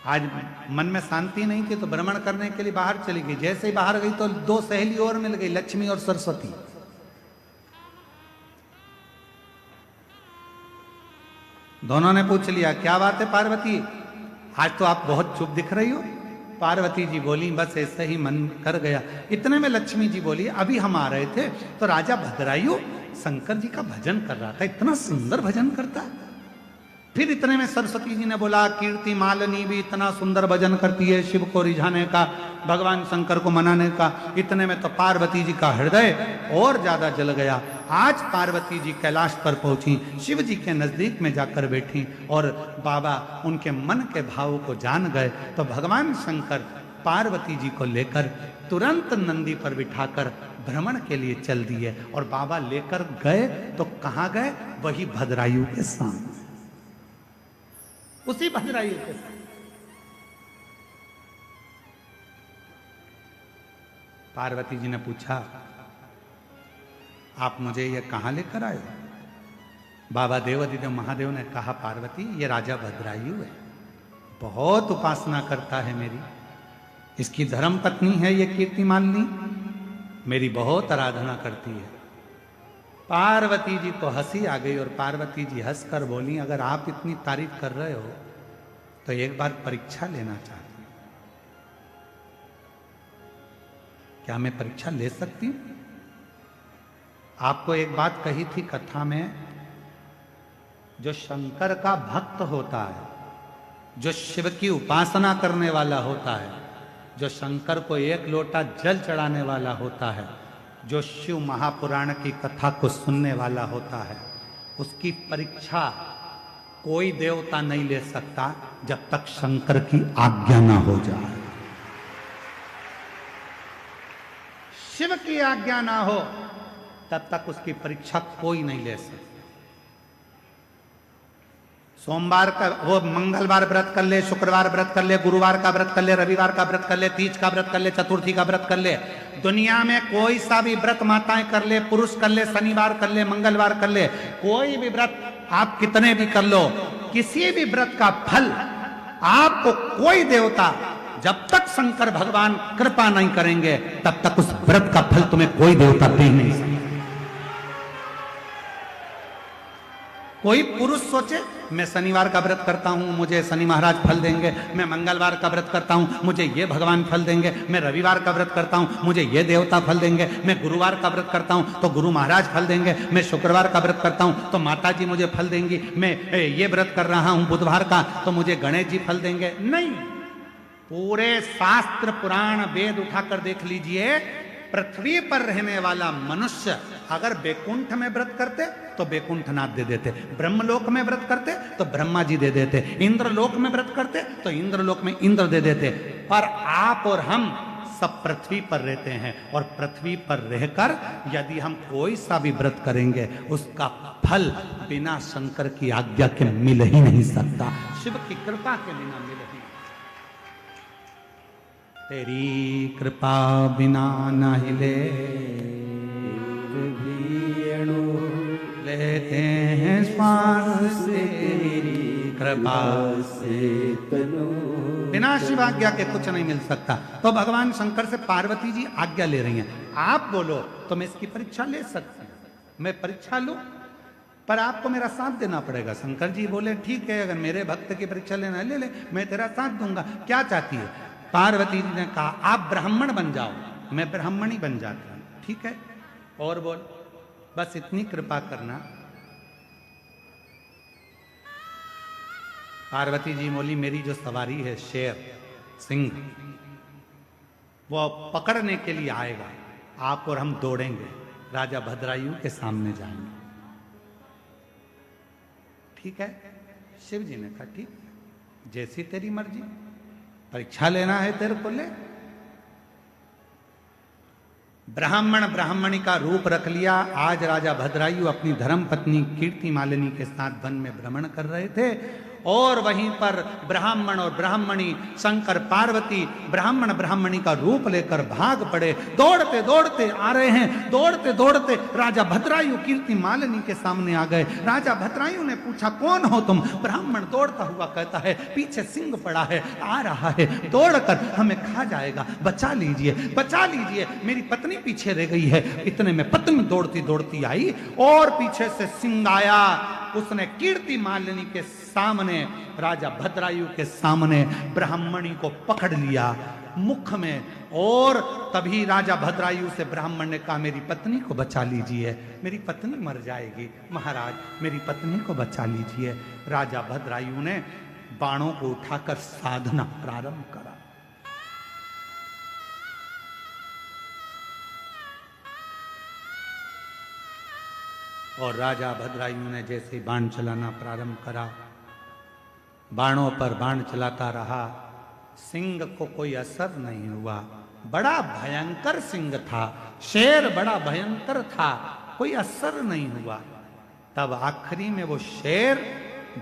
आज मन में शांति नहीं थी तो भ्रमण करने के लिए बाहर चली गई। जैसे ही बाहर गई तो दो सहेली और मिल गई, लक्ष्मी और सरस्वती। दोनों ने पूछ लिया, क्या बात है पार्वती, आज तो आप बहुत चुप दिख रही हो। पार्वती जी बोली, बस ऐसे ही मन कर गया। इतने में लक्ष्मी जी बोली, अभी हम आ रहे थे तो राजा भद्रायु शंकर जी का भजन कर रहा था, इतना सुंदर भजन करता है। फिर इतने में सरस्वती जी ने बोला, कीर्ति मालिनी भी इतना सुंदर भजन करती है शिव को रिझाने का, भगवान शंकर को मनाने का। इतने में तो पार्वती जी का हृदय और ज्यादा जल गया। आज पार्वती जी कैलाश पर पहुंची, शिव जी के नजदीक में जाकर बैठी और बाबा उनके मन के भाव को जान गए। तो भगवान शंकर पार्वती जी को लेकर तुरंत नंदी पर बिठाकर भ्रमण के लिए चल दिए। और बाबा लेकर गए तो कहां गए, वही भद्रायु के सामने, उसी भद्रायु के साथ। पार्वती जी ने पूछा, आप मुझे ये कहां लेकर आए हो? बाबा देवाधिदेव महादेव ने कहा, पार्वती ये राजा भद्रायु है, बहुत उपासना करता है मेरी, इसकी धर्म पत्नी है ये कीर्ति मालिनी, मेरी बहुत आराधना करती है। पार्वती जी को हंसी आ गई और पार्वती जी हंसकर बोली, अगर आप इतनी तारीफ कर रहे हो तो एक बार परीक्षा लेना चाहती हूं, क्या मैं परीक्षा ले सकती हूं? आपको एक बात कही थी कथा में, जो शंकर का भक्त होता है, जो शिव की उपासना करने वाला होता है, जो शंकर को एक लोटा जल चढ़ाने वाला होता है, जो शिव महापुराण की कथा को सुनने वाला होता है, उसकी परीक्षा कोई देवता नहीं ले सकता जब तक शंकर की आज्ञा ना हो जाए। शिव की आज्ञा ना हो तब तक उसकी परीक्षा कोई नहीं ले सकता। सोमवार का वो मंगलवार व्रत कर ले, शुक्रवार व्रत कर ले, गुरुवार का व्रत कर ले, रविवार का व्रत कर ले, तीज का व्रत कर ले, चतुर्थी का व्रत कर ले, दुनिया में कोई सा भी व्रत माताएं कर ले, पुरुष कर ले, शनिवार कर ले, मंगलवार कर ले, कोई भी व्रत आप कितने भी कर लो, किसी भी व्रत का फल आपको कोई देवता, जब तक शंकर भगवान कृपा नहीं करेंगे तब तक उस व्रत का फल तुम्हें कोई देवता दे नहीं सकता। कोई पुरुष सोचे मैं शनिवार का व्रत करता हूं मुझे शनि महाराज फल देंगे, मैं मंगलवार का व्रत करता हूं मुझे ये भगवान फल देंगे, मैं रविवार का व्रत करता हूं मुझे ये देवता फल देंगे, मैं गुरुवार का व्रत करता हूं तो गुरु महाराज फल देंगे, मैं शुक्रवार का व्रत करता हूं तो माता जी मुझे फल देंगी, मैं ये व्रत कर रहा हूं बुधवार का तो मुझे गणेश जी फल देंगे। नहीं, पूरे शास्त्र पुराण वेद उठाकर देख लीजिए, पृथ्वी पर रहने वाला मनुष्य अगर बैकुंठ में व्रत करते तो बैकुंठनाथ दे देते, ब्रह्मलोक में व्रत करते तो ब्रह्मा जी दे देते, इंद्रलोक में व्रत करते तो इंद्रलोक में इंद्र दे देते। पर आप और हम सब पृथ्वी पर रहते हैं और पृथ्वी पर रहकर यदि हम कोई सा भी व्रत करेंगे उसका फल बिना शंकर की आज्ञा के मिल ही नहीं सकता, शिव की कृपा के बिना मिल ही। तेरी कृपा बिना न हिले लेते हैं श्वास तेरी कृपा से तनु, बिना शिव आज्ञा के कुछ नहीं मिल सकता। तो भगवान शंकर से पार्वती जी आज्ञा ले रही हैं, आप बोलो तो मैं इसकी परीक्षा ले सकती हूँ, मैं परीक्षा लूं पर आपको मेरा साथ देना पड़ेगा। शंकर जी बोले ठीक है, अगर मेरे भक्त की परीक्षा लेना ले ले, मैं तेरा साथ दूंगा, क्या चाहती है? पार्वती जी ने कहा आप ब्राह्मण बन जाओ, मैं ब्राह्मणी बन जाती हूं। ठीक है, और बोल, बस इतनी कृपा करना। पार्वती जी बोली मेरी जो सवारी है शेर सिंह, वो पकड़ने के लिए आएगा, आप और हम दौड़ेंगे, राजा भद्रायु के सामने जाएंगे। ठीक है, शिव जी ने कहा ठीक, जैसी तेरी मर्जी, परीक्षा लेना है तेरे को ले। ब्राह्मण ब्राह्मणी का रूप रख लिया। आज राजा भद्रायु अपनी धर्म पत्नी कीर्ति मालिनी के साथ वन में भ्रमण कर रहे थे और वहीं पर ब्राह्मण और ब्राह्मणी, शंकर पार्वती ब्राह्मण ब्राह्मणी का रूप लेकर भाग पड़े। दौड़ते दौड़ते आ रहे हैं, दौड़ते दौड़ते राजा भद्रायु कीर्ति मालिनी के सामने आ गए। राजा भद्रायु ने पूछा, कौन हो तुम? ब्राह्मण दौड़ता हुआ कहता है, पीछे सिंह पड़ा है, आ रहा है, दौड़कर हमें खा जाएगा, बचा लीजिए, बचा लीजिए, मेरी पत्नी पीछे रह गई है। इतने में पत्नी दौड़ती दौड़ती आई और पीछे से सिंह आया। उसने कीर्ति मालिनी के सामने, राजा भद्रायु के सामने ब्राह्मणी को पकड़ लिया मुख में, और तभी राजा भद्रायु से ब्राह्मण ने कहा, मेरी पत्नी को बचा लीजिए, मेरी पत्नी मर जाएगी, महाराज मेरी पत्नी को बचा लीजिए। राजा भद्रायु ने बाणों को उठाकर साधना प्रारंभ करा। और राजा भद्रायु ने जैसे बाण चलाना प्रारंभ करा, बाणों पर बाण चलाता रहा, सिंह को कोई असर नहीं हुआ। बड़ा भयंकर सिंह था, शेर बड़ा भयंकर था, कोई असर नहीं हुआ। तब आखिरी में वो शेर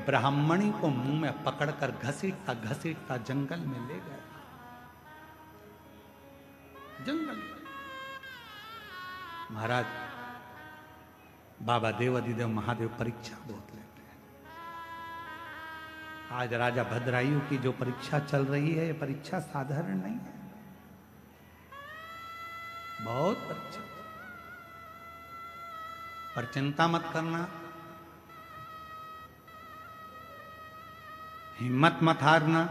ब्राह्मणी को मुंह में पकड़कर घसीटता घसीटता जंगल में ले गया। जंगल महाराज बाबा देवाधिदेव महादेव परीक्षा बहुत लेते हैं। आज राजा भद्रायु की जो परीक्षा चल रही है, ये परीक्षा साधारण नहीं है, बहुत परीक्षा। पर चिंता मत करना, हिम्मत मत हारना।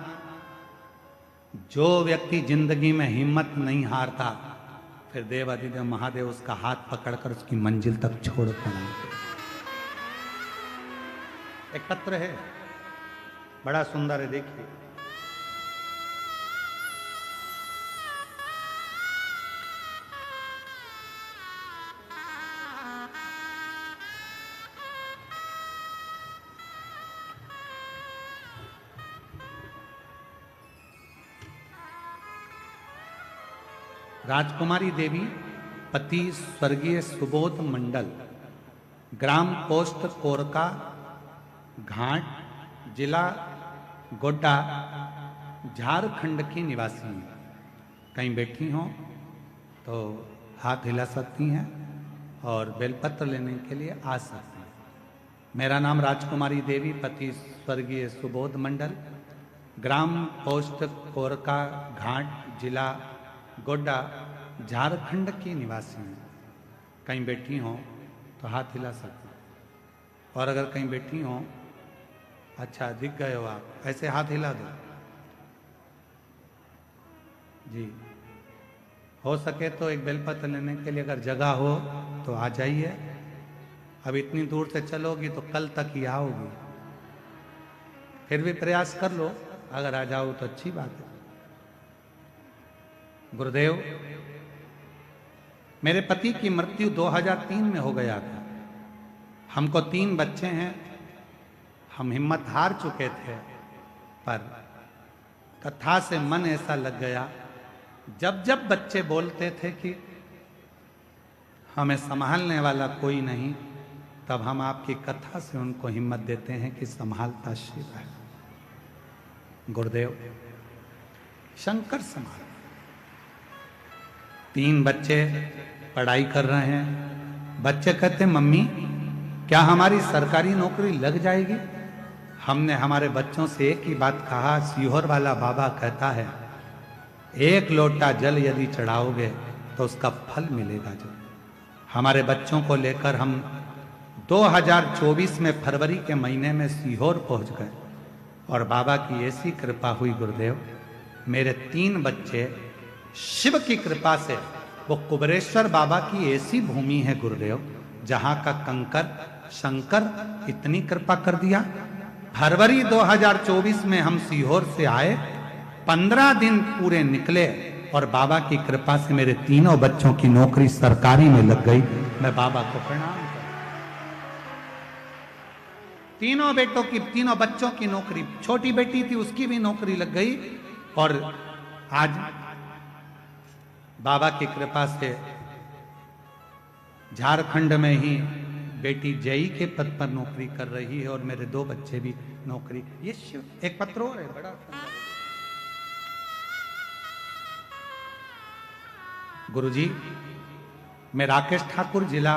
जो व्यक्ति जिंदगी में हिम्मत नहीं हारता, फिर देवाधिदेव महादेव उसका हाथ पकड़कर उसकी मंजिल तक छोड़ कर आते। एक पत्र है, बड़ा सुंदर है, देखिए। राजकुमारी देवी, पति स्वर्गीय सुबोध मंडल, ग्राम पोस्ट कोरका घाट, जिला गोड्डा, झारखंड की निवासी हैं। कहीं बैठी हों तो हाथ हिला सकती हैं और बेलपत्र लेने के लिए आ सकती हैं। मेरा नाम राजकुमारी देवी, पति स्वर्गीय सुबोध मंडल, ग्राम पोस्ट कोरका घाट, जिला गोड्डा, झारखंड की निवासी हैं। कहीं बैठी हों तो हाथ हिला सकते हैं। और अगर कहीं बैठी हों, अच्छा दिख गए हो आप, ऐसे हाथ हिला दो जी। हो सके तो एक बेलपत्र लेने के लिए अगर जगह हो तो आ जाइए। अब इतनी दूर से चलोगी तो कल तक ही आओगी, फिर भी प्रयास कर लो, अगर आ जाओ तो अच्छी बात है। गुरुदेव, मेरे पति की मृत्यु 2003 में हो गया था। हमको 3 बच्चे हैं। हम हिम्मत हार चुके थे, पर कथा से मन ऐसा लग गया, जब जब बच्चे बोलते थे कि हमें संभालने वाला कोई नहीं, तब हम आपकी कथा से उनको हिम्मत देते हैं कि संभालता शिव है। गुरुदेव, शंकर संभाल। 3 बच्चे पढ़ाई कर रहे हैं। बच्चे कहते, मम्मी क्या हमारी सरकारी नौकरी लग जाएगी? हमने हमारे बच्चों से एक ही बात कहा, सीहोर वाला बाबा कहता है, 1 लोटा जल यदि चढ़ाओगे तो उसका फल मिलेगा। जो हमारे बच्चों को लेकर हम 2024 में फरवरी के महीने में सीहोर पहुंच गए, और बाबा की ऐसी कृपा हुई गुरुदेव, मेरे 3 बच्चे शिव की कृपा से, वो कुबरेश्वर बाबा की ऐसी भूमि है गुरुदेव, जहां का कंकर शंकर इतनी कृपा कर दिया। फरवरी 2024 में हम सीहोर से आए, 15 दिन पूरे निकले, और बाबा की कृपा से मेरे 3 बच्चों की नौकरी सरकारी में लग गई। मैं बाबा को प्रणाम करता। 3 बच्चों की नौकरी, छोटी बेटी थी उसकी भी नौकरी लग गई, और आज बाबा की कृपा से झारखंड में ही बेटी जेई के पद पर नौकरी कर रही है, और मेरे 2 बच्चे भी नौकरी। ये शिव, एक पत्र और है बड़ा सुंदर। गुरुजी, मैं राकेश ठाकुर, जिला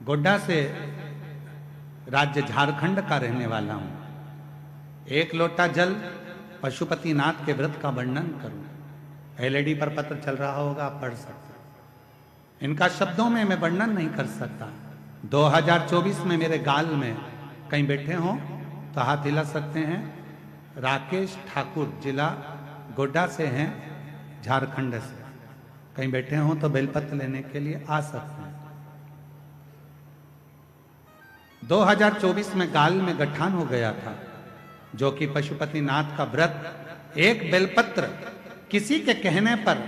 गोड्डा से, राज्य झारखंड का रहने वाला हूं। एक लोटा जल पशुपतिनाथ के व्रत का वर्णन करूं। एलईडी पर पत्र चल रहा होगा, आप पढ़ सकते हैं। इनका शब्दों में मैं वर्णन नहीं कर सकता। 2024 में मेरे गाल में कहीं बैठे हों तो हाथ हिला सकते हैं। राकेश ठाकुर, जिला गोड्डा से हैं, झारखंड से। कहीं बैठे हों तो बेलपत्र लेने के लिए आ सकते हैं। 2024 में गाल में गठान हो गया था, जो कि पशुपतिनाथ का व्रत, एक बेलपत्र, किसी के कहने पर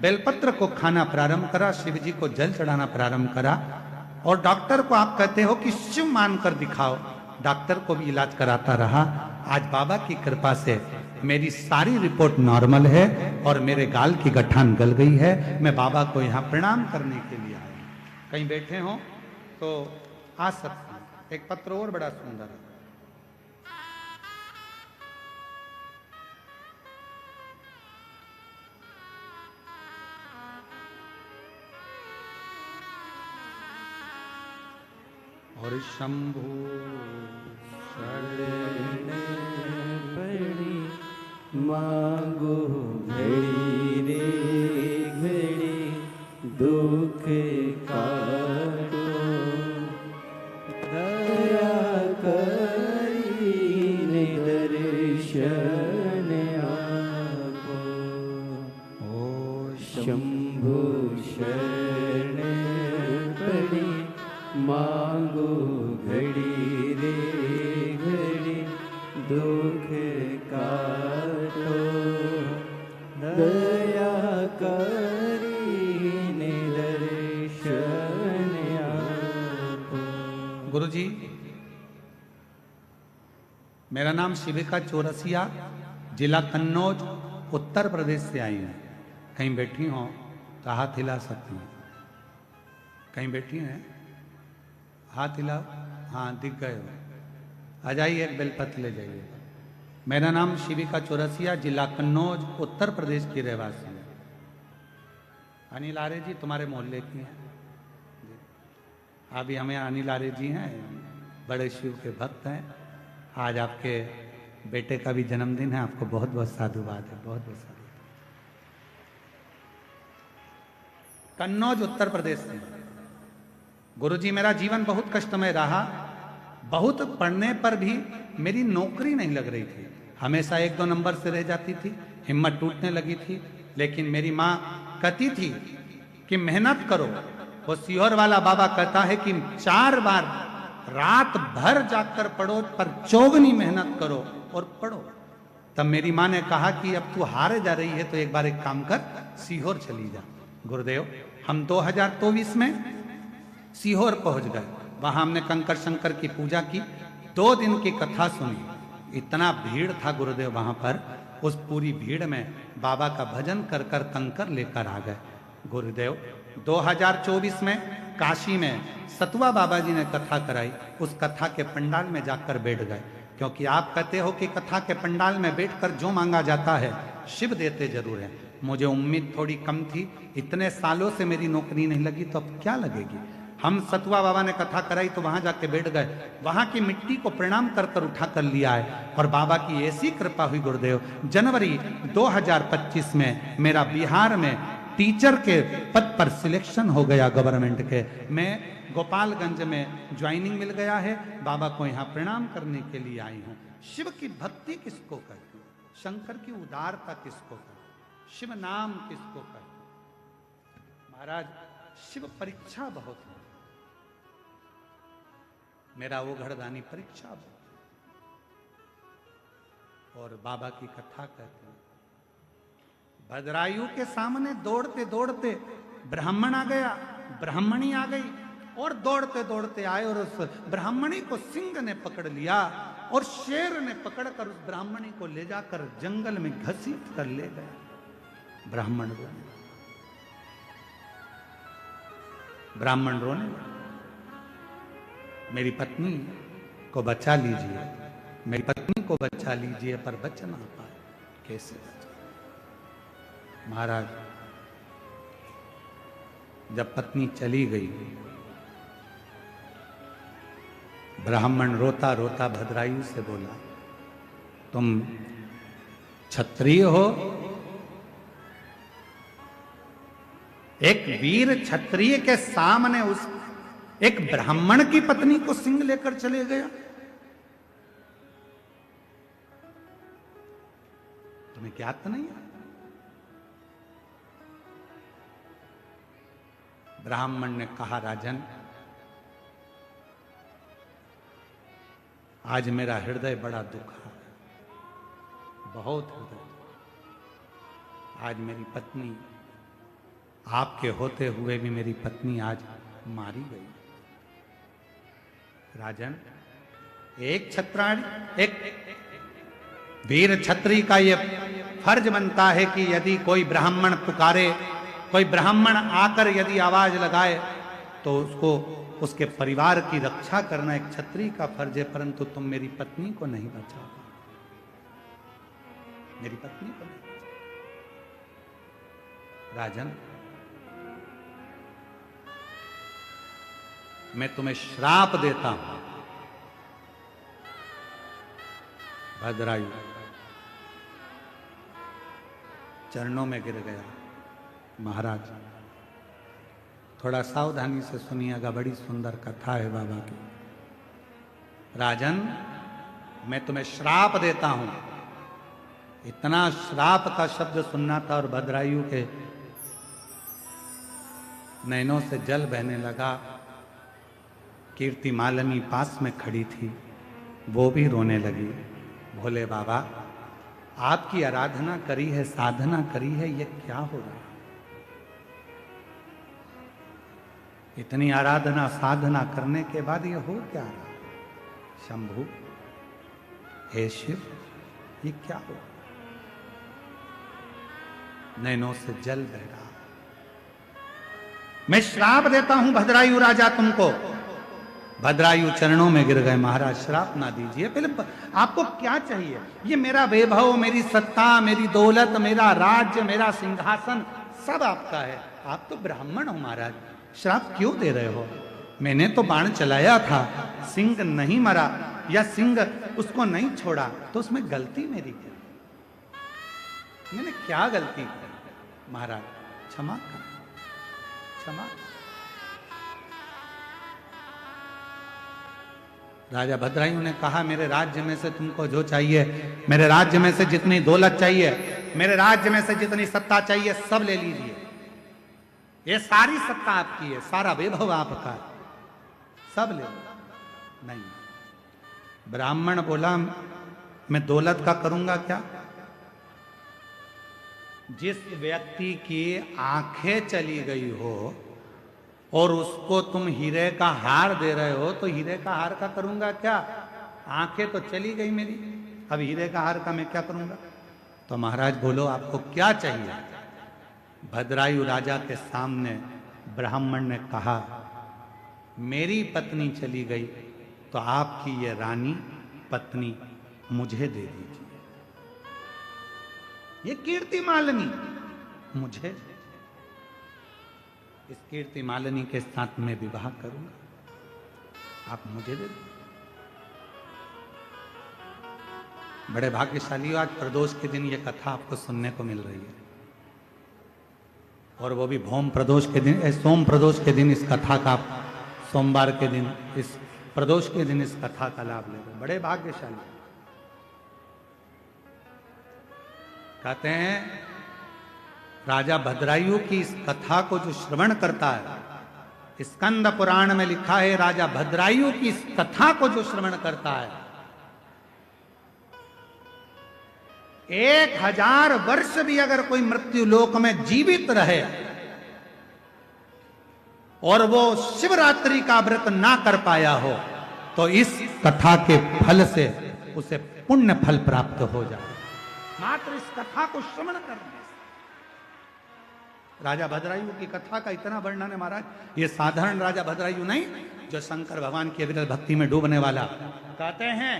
बेलपत्र को खाना प्रारंभ करा, शिव जी को जल चढ़ाना प्रारंभ करा। और डॉक्टर को आप कहते हो कि शिव मानकर दिखाओ, डॉक्टर को भी इलाज कराता रहा। आज बाबा की कृपा से मेरी सारी रिपोर्ट नॉर्मल है और मेरे गाल की गठान गल गई है। मैं बाबा को यहाँ प्रणाम करने के लिए आया हूँ। कहीं बैठे हो तो आ सकते हैं। एक पत्र और बड़ा सुंदर है। और शंभु शरण पड़ी मांगो घड़ी रे घड़ी, दुख काटो दया करी दर्शन आपो। ओ शंभु शरण पड़ी मांगो घड़ी रे घड़ी, दुख काटो दया करी दर्शन आपो। गुरुजी, मेरा नाम शिविका चौरसिया, जिला कन्नौज, उत्तर प्रदेश से आई हूँ। कहीं बैठी हो तो हाथ हिला सकती हैं। कहीं बैठी हैं, हाथ हिलाओ। हाँ, दिख गए हो। आ जाइए, एक बेलपत्र ले जाइए। मेरा नाम शिविका चौरसिया, जिला कन्नौज, उत्तर प्रदेश की रहवासी है। अनिल आर्य जी तुम्हारे मोहल्ले की हैं। अभी हमें अनिल आर्य जी हैं, बड़े शिव के भक्त हैं। आज आपके बेटे का भी जन्मदिन है। आपको बहुत बहुत साधुवाद है, बहुत बहुत साधुवाद। कन्नौज, उत्तर प्रदेश से। गुरुजी, मेरा जीवन बहुत कष्टमय रहा। बहुत पढ़ने पर भी मेरी नौकरी नहीं लग रही थी। हमेशा 1-2 नंबर से रह जाती थी, हिम्मत टूटने लगी थी। लेकिन मेरी माँ कहती थी कि मेहनत करो। वो सीहोर वाला बाबा कहता है कि 4 बार रात भर जाकर पढ़ो, पर चौगनी मेहनत करो और पढ़ो। तब मेरी माँ ने कहा कि अब तू हारे जा रही है तो एक बार एक काम कर, सीहोर चली जा। गुरुदेव, हम 2024 में सीहोर पहुंच गए। वहां हमने कंकर शंकर की पूजा की, 2 दिन की कथा सुनी। इतना भीड़ था गुरुदेव वहां पर। उस पूरी भीड़ में बाबा का भजन कर कर कंकर लेकर आ गए। गुरुदेव, 2024 में काशी में सतुआ बाबा जी ने कथा कराई। उस कथा के पंडाल में जाकर बैठ गए, क्योंकि आप कहते हो कि कथा के पंडाल में बैठकर जो मांगा जाता है शिव देते जरूर है। मुझे उम्मीद थोड़ी कम थी, इतने सालों से मेरी नौकरी नहीं लगी तो अब क्या लगेगी। हम सतुआ बाबा ने कथा कराई तो वहां जाके बैठ गए। वहां की मिट्टी को प्रणाम कर कर उठा कर लिया है। और बाबा की ऐसी कृपा हुई गुरुदेव, जनवरी 2025 में मेरा बिहार में टीचर के पद पर सिलेक्शन हो गया गवर्नमेंट के। मैं गोपालगंज में ज्वाइनिंग मिल गया है। बाबा को यहाँ प्रणाम करने के लिए आई हूँ। शिव की भक्ति किसको कहते हैं, शंकर की उदारता किसको कहते हैं, शिव नाम किसको कहते हैं। महाराज, शिव परीक्षा बहुत है। मेरा वो घरदानी परीक्षा बहुत है। और बाबा की कथा कहते हैं, भद्रायु के सामने दौड़ते दौड़ते ब्राह्मण आ गया, ब्राह्मणी आ गई और दौड़ते दौड़ते आए और उस ब्राह्मणी को सिंह ने पकड़ लिया और शेर ने पकड़कर उस ब्राह्मणी को ले जाकर जंगल में घसीट कर ले गया। ब्राह्मण रोने, ब्राह्मण रोने। मेरी पत्नी को बचा लीजिए, मेरी पत्नी को बचा लीजिए, पर बच ना पाए। कैसे बचा? महाराज जब पत्नी चली गई, ब्राह्मण रोता रोता भद्रायु से बोला, तुम क्षत्रिय हो? एक वीर क्षत्रिय के सामने उस एक ब्राह्मण की पत्नी को सिंह लेकर चले गया? तुम्हें ज्ञात नहीं है? ब्राह्मण ने कहा, राजन आज मेरा हृदय बड़ा दुखा है, बहुत हृदय। आज मेरी पत्नी, आपके होते हुए भी मेरी पत्नी आज मारी गई। राजन, एक छत्राणी, एक वीर छत्री का यह फर्ज बनता है कि यदि कोई ब्राह्मण पुकारे, कोई ब्राह्मण आकर यदि आवाज लगाए, तो उसको, उसके परिवार की रक्षा करना एक क्षत्रिय का फर्ज है। परंतु तुम मेरी पत्नी को नहीं बचा पाए, मेरी पत्नी को नहीं बचा। राजन, मैं तुम्हें श्राप देता हूं। भद्रायु चरणों में गिर गया। महाराज थोड़ा सावधानी से सुनिएगा, बड़ी सुंदर कथा है बाबा की। राजन, मैं तुम्हें श्राप देता हूं। इतना श्राप का शब्द सुनना था और भद्रायु के नैनों से जल बहने लगा। कीर्ति मालिनी पास में खड़ी थी, वो भी रोने लगी। भोले बाबा, आपकी आराधना करी है, साधना करी है, ये क्या हो रहा है? इतनी आराधना साधना करने के बाद ये हो क्या रहा? शंभु, हे शिव, ये क्या हो? नैनों से जल बह रहा। मैं श्राप देता हूं भद्रायु राजा तुमको। भद्रायु चरणों में गिर गए। महाराज, श्राप ना दीजिए, पहले आपको क्या चाहिए? ये मेरा वैभव, मेरी सत्ता, मेरी दौलत, मेरा राज्य, मेरा सिंहासन सब आपका है। आप तो ब्राह्मण हो महाराज, श्राप क्यों दे रहे हो? मैंने तो बाण चलाया था, सिंह नहीं मरा या सिंह उसको नहीं छोड़ा, तो उसमें गलती मेरी क्या? मैंने क्या गलती की? महाराज क्षमा कर, क्षमा। राजा भद्रायु ने कहा, मेरे राज्य में से तुमको जो चाहिए, मेरे राज्य में से जितनी दौलत चाहिए, मेरे राज्य में से जितनी सत्ता चाहिए, सब ले लीजिए। ये सारी सत्ता आपकी है, सारा वैभव आपका है, सब ले लो। नहीं, ब्राह्मण बोला, मैं दौलत का करूंगा क्या? जिस व्यक्ति की आंखें चली गई हो और उसको तुम हीरे का हार दे रहे हो, तो हीरे का हार का करूंगा क्या? आंखें तो चली गई मेरी, अब हीरे का हार का मैं क्या करूंगा? तो महाराज बोलो, आपको क्या चाहिए? भद्रायु राजा के सामने ब्राह्मण ने कहा, मेरी पत्नी चली गई, तो आपकी ये रानी पत्नी मुझे दे दीजिए। ये कीर्ति मालिनी मुझे, इस कीर्ति मालिनी के साथ मैं विवाह करूंगा, आप मुझे दे दो। बड़े भाग्यशाली हो, आज प्रदोष के दिन ये कथा आपको सुनने को मिल रही है, और वो भी भौम प्रदोष के दिन, सोम प्रदोष के दिन इस कथा का, सोमवार के दिन, इस प्रदोष के दिन इस कथा का लाभ ले रहे। बड़े भाग्यशाली। कहते हैं, राजा भद्रायु की इस कथा को जो श्रवण करता है, स्कंद पुराण में लिखा है, राजा भद्रायु की इस कथा को जो श्रवण करता है, 1000 वर्ष भी अगर कोई मृत्यु लोक में जीवित रहे और वो शिवरात्रि का व्रत ना कर पाया हो, तो इस कथा के फल से उसे पुण्य फल प्राप्त हो जाए, मात्र इस कथा को श्रवण करने से। राजा भद्रायु की कथा का इतना वर्णन है महाराज, ये साधारण राजा भद्रायु नहीं, जो शंकर भगवान की अविरल भक्ति में डूबने वाला, कहते हैं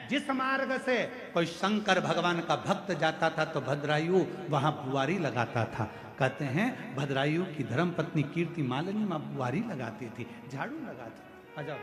जिस मार्ग से कोई शंकर भगवान का भक्त जाता था तो भद्रायु वहां बुआरी लगाता था। कहते हैं भद्रायु की धर्म पत्नी कीर्ति मालिनी मां बुआरी लगाती थी, झाड़ू लगाती थी। आ जाओ।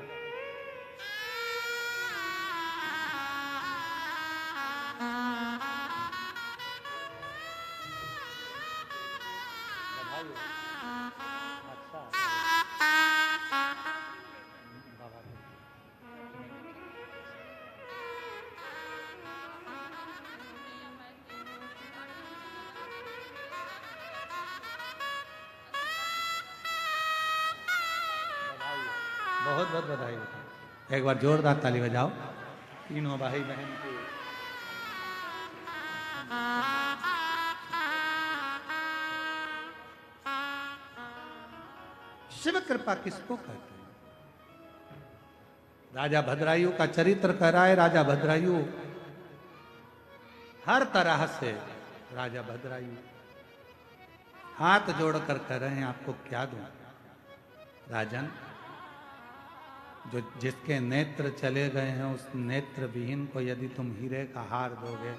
बहुत बहुत बधाई। एक बार जोरदार ताली बजाओ तीनों भाई बहन की। शिव कृपा किसको कहते हैं? राजा भद्रायु का चरित्र कह रहा है। राजा भद्रायु हर तरह से, राजा भद्रायु हाथ जोड़कर कह रहे हैं आपको क्या दूं राजन, जो जिसके नेत्र चले गए हैं उस नेत्र विहीन को यदि तुम हीरे का हार दोगे,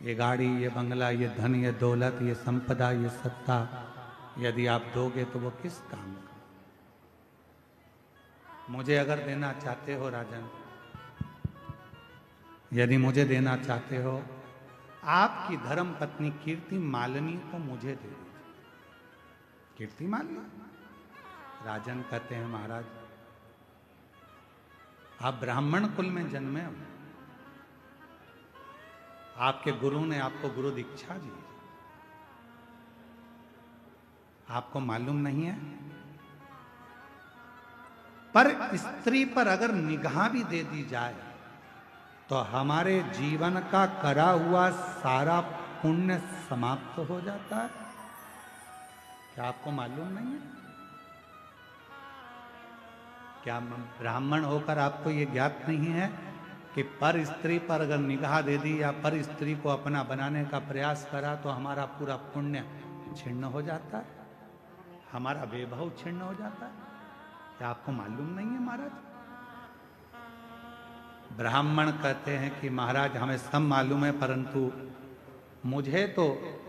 ये गाड़ी, ये बंगला, ये धन, ये दौलत, ये संपदा, ये सत्ता यदि आप दोगे तो वो किस काम का? मुझे अगर देना चाहते हो राजन, यदि मुझे देना चाहते हो, आपकी धर्म पत्नी कीर्ति मालिनी को मुझे दे दीजिए। कीर्ति मालिनी? राजन कहते हैं महाराज आप ब्राह्मण कुल में जन्मे हो, आपके गुरु ने आपको गुरु दीक्षा दी, आपको मालूम नहीं है? पर स्त्री पर अगर निगाह भी दे दी जाए तो हमारे जीवन का करा हुआ सारा पुण्य समाप्त हो जाता है। क्या आपको मालूम नहीं है? क्या ब्राह्मण होकर आपको ये ज्ञात नहीं है कि पर स्त्री पर अगर निगाह दे दी या पर स्त्री को अपना बनाने का प्रयास करा तो हमारा पूरा पुण्य छिन्न हो जाता है, हमारा वैभव छिन्न हो जाता है? क्या आपको मालूम नहीं है महाराज? ब्राह्मण कहते हैं कि महाराज हमें सब मालूम है, परंतु मुझे तो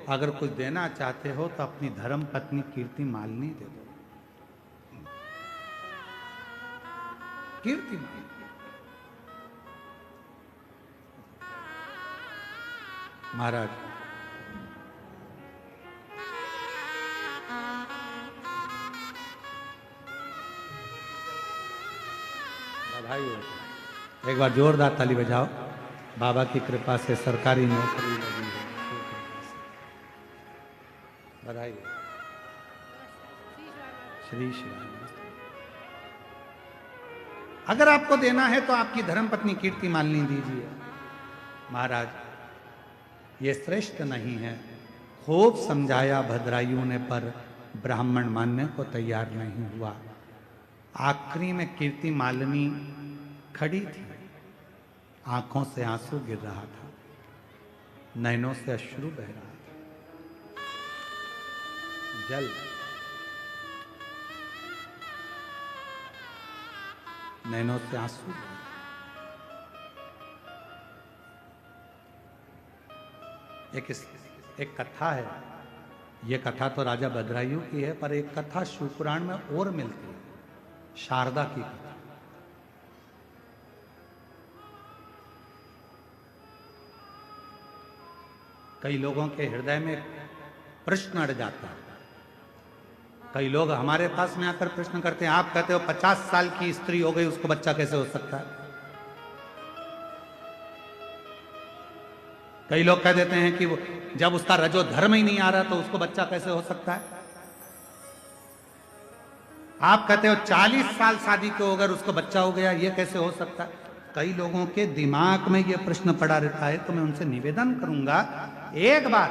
अगर कुछ देना चाहते हो तो अपनी धर्म पत्नी कीर्ति मालिनी दे दो। कीर्ति मालिनी महाराज बधाई हो। एक बार जोरदार ताली बजाओ। बाबा की कृपा से सरकारी नौकरी लगी है, बधाई हो। श्री श्री राम। अगर आपको देना है तो आपकी धर्मपत्नी कीर्ति मालिनी दीजिए। महाराज ये श्रेष्ठ नहीं है। खूब समझाया भद्रायु ने, पर ब्राह्मण मानने को तैयार नहीं हुआ। आखिरी में कीर्ति मालिनी खड़ी थी, आंखों से आंसू गिर रहा था, नैनों से अश्रु बह रहा था। जल नैनों से आंसू। एक कथा है, ये कथा तो राजा भद्रायु की है, पर एक कथा शिवपुराण में और मिलती है, शारदा की कथा। कई लोगों के हृदय में प्रश्न अड़ जाता है। कई लोग हमारे पास में आकर प्रश्न करते हैं, आप कहते हो 50 साल की स्त्री हो गई, उसको बच्चा कैसे हो सकता है? कई लोग कह देते हैं कि वो जब उसका रजो धर्म ही नहीं आ रहा तो उसको बच्चा कैसे हो सकता है? आप कहते हो 40 साल शादी के हो अगर उसको बच्चा हो गया, ये कैसे हो सकता है? कई लोगों के दिमाग में ये प्रश्न पड़ा रहता है। तो मैं उनसे निवेदन करूंगा, एक बार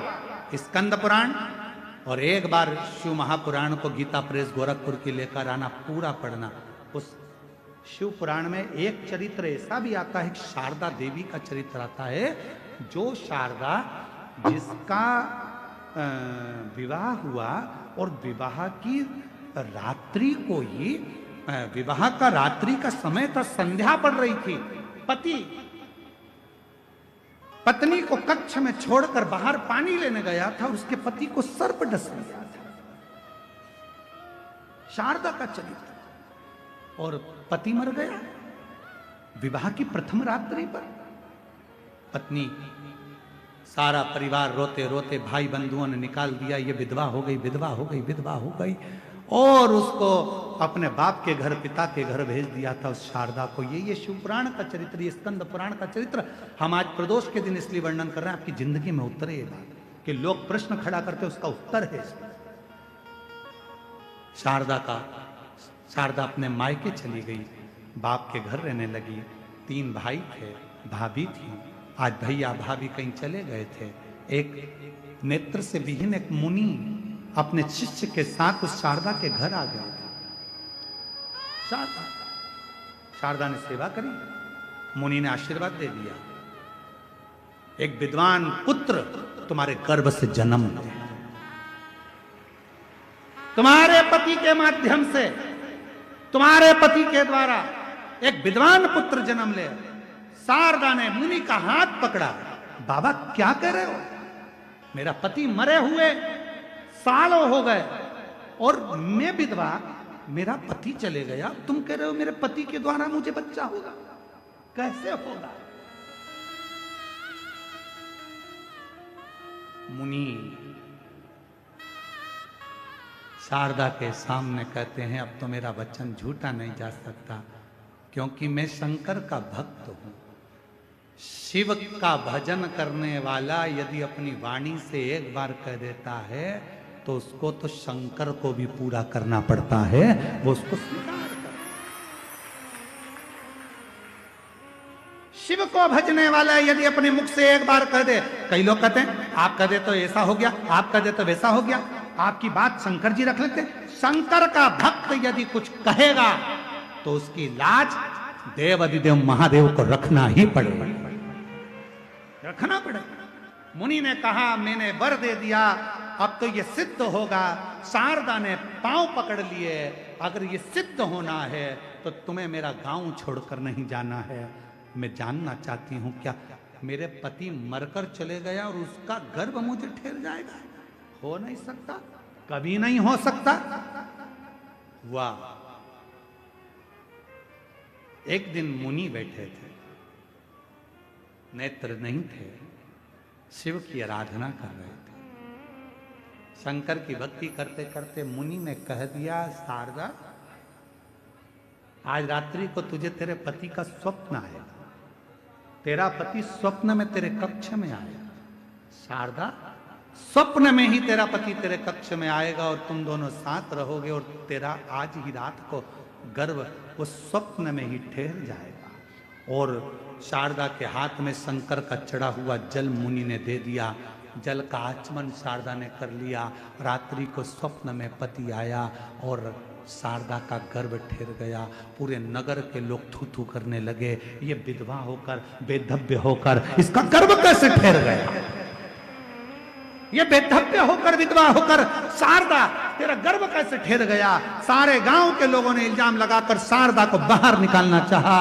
स्कंद पुराण और एक बार शिव महापुराण को गीता प्रेस गोरखपुर की लेकर आना, पूरा पढ़ना। उस शिव पुराण में एक चरित्र ऐसा भी आता है, शारदा देवी का चरित्र आता है, जो शारदा जिसका विवाह हुआ और विवाह की रात्रि को ही, विवाह का रात्रि का समय था, संध्या पड़ रही थी, पति पत्नी को कक्ष में छोड़कर बाहर पानी लेने गया था, उसके पति को सर्प डस लिया था। शारदा का चरित्र। और पति मर गया विवाह की प्रथम रात्रि पर। पत्नी, सारा परिवार रोते रोते भाई बंधुओं ने निकाल दिया, ये विधवा हो गई, विधवा हो गई, विधवा हो गई, और उसको अपने बाप के घर, पिता के घर भेज दिया था उस शारदा को। ये शिव पुराण का चरित्र, ये स्कंद पुराण का चरित्र हम आज प्रदोष के दिन इसलिए वर्णन कर रहे हैं, आपकी जिंदगी में उतरे ये बात कि लोग प्रश्न खड़ा करते उसका उत्तर है इसमें। शारदा अपने मायके चली गई, बाप के घर रहने लगी। 3 भाई थे, भाभी थी। आज भैया भाभी कहीं चले गए थे। एक नेत्र से विहीन एक मुनि अपने शिष्य के साथ उस शारदा के घर आ गए थे। शारदा ने सेवा करी, मुनि ने आशीर्वाद दे दिया, एक विद्वान पुत्र तुम्हारे गर्भ से जन्म ले, तुम्हारे पति के माध्यम से, तुम्हारे पति के द्वारा एक विद्वान पुत्र जन्म ले। शारदा ने मुनि का हाथ पकड़ा। बाबा क्या कह रहे हो? मेरा पति मरे हुए सालों हो गए और मैं विधवा, मेरा पति चले गया, तुम कह रहे हो मेरे पति के द्वारा मुझे बच्चा होगा? कैसे होगा? मुनि शारदा के सामने कहते हैं, अब तो मेरा वचन झूठा नहीं जा सकता, क्योंकि मैं शंकर का भक्त हूं। शिव का भजन करने वाला यदि अपनी वाणी से एक बार कह देता है तो उसको तो शंकर को भी पूरा करना पड़ता है, वो उसको स्वीकार कर। शिव को भजने वाला यदि अपने मुख से एक बार कह दे, कई लोग कहते हैं आप कह दे तो ऐसा हो गया, आप कह दे तो वैसा हो गया, आपकी बात शंकर जी रख लेते। शंकर का भक्त यदि कुछ कहेगा तो उसकी लाज देव अधिदेव महादेव को रखना ही पड़ेगा, रखना पड़ेगा। मुनि ने कहा मैंने वर दे दिया, अब तो ये सिद्ध होगा। शारदा ने पांव पकड़ लिए, अगर ये सिद्ध होना है तो तुम्हें मेरा गांव छोड़कर नहीं जाना है। मैं जानना चाहती हूं क्या मेरे पति मरकर चले गया और उसका गर्भ मुझे ठहर जाएगा? हो नहीं सकता, कभी नहीं हो सकता। वाह! एक दिन मुनि बैठे थे, नेत्र नहीं थे, शिव की आराधना कर रहे थे। शंकर की भक्ति करते करते मुनि ने कह दिया, शारदा आज रात्रि को तुझे तेरे पति का स्वप्न आएगा, तेरा पति स्वप्न में तेरे कक्ष में आएगा। शारदा, स्वप्न में ही तेरा पति तेरे कक्ष में आएगा और तुम दोनों साथ रहोगे और तेरा आज ही रात को गर्भ उस स्वप्न में ही ठहर जाएगा। और शारदा के हाथ में शंकर का चढ़ा हुआ जल मुनि ने दे दिया। जल का आचमन शारदा ने कर लिया। रात्रि को स्वप्न में पति आया और शारदा का गर्भ ठहर गया। पूरे नगर के लोग थू थू करने लगे, ये विधवा होकर, बेधव्य होकर इसका गर्भ कैसे ठहर गया? ये बेधव्य होकर, विधवा होकर शारदा तेरा गर्भ कैसे ठहर गया? सारे गांव के लोगों ने इल्जाम लगाकर शारदा को बाहर निकालना चाहा।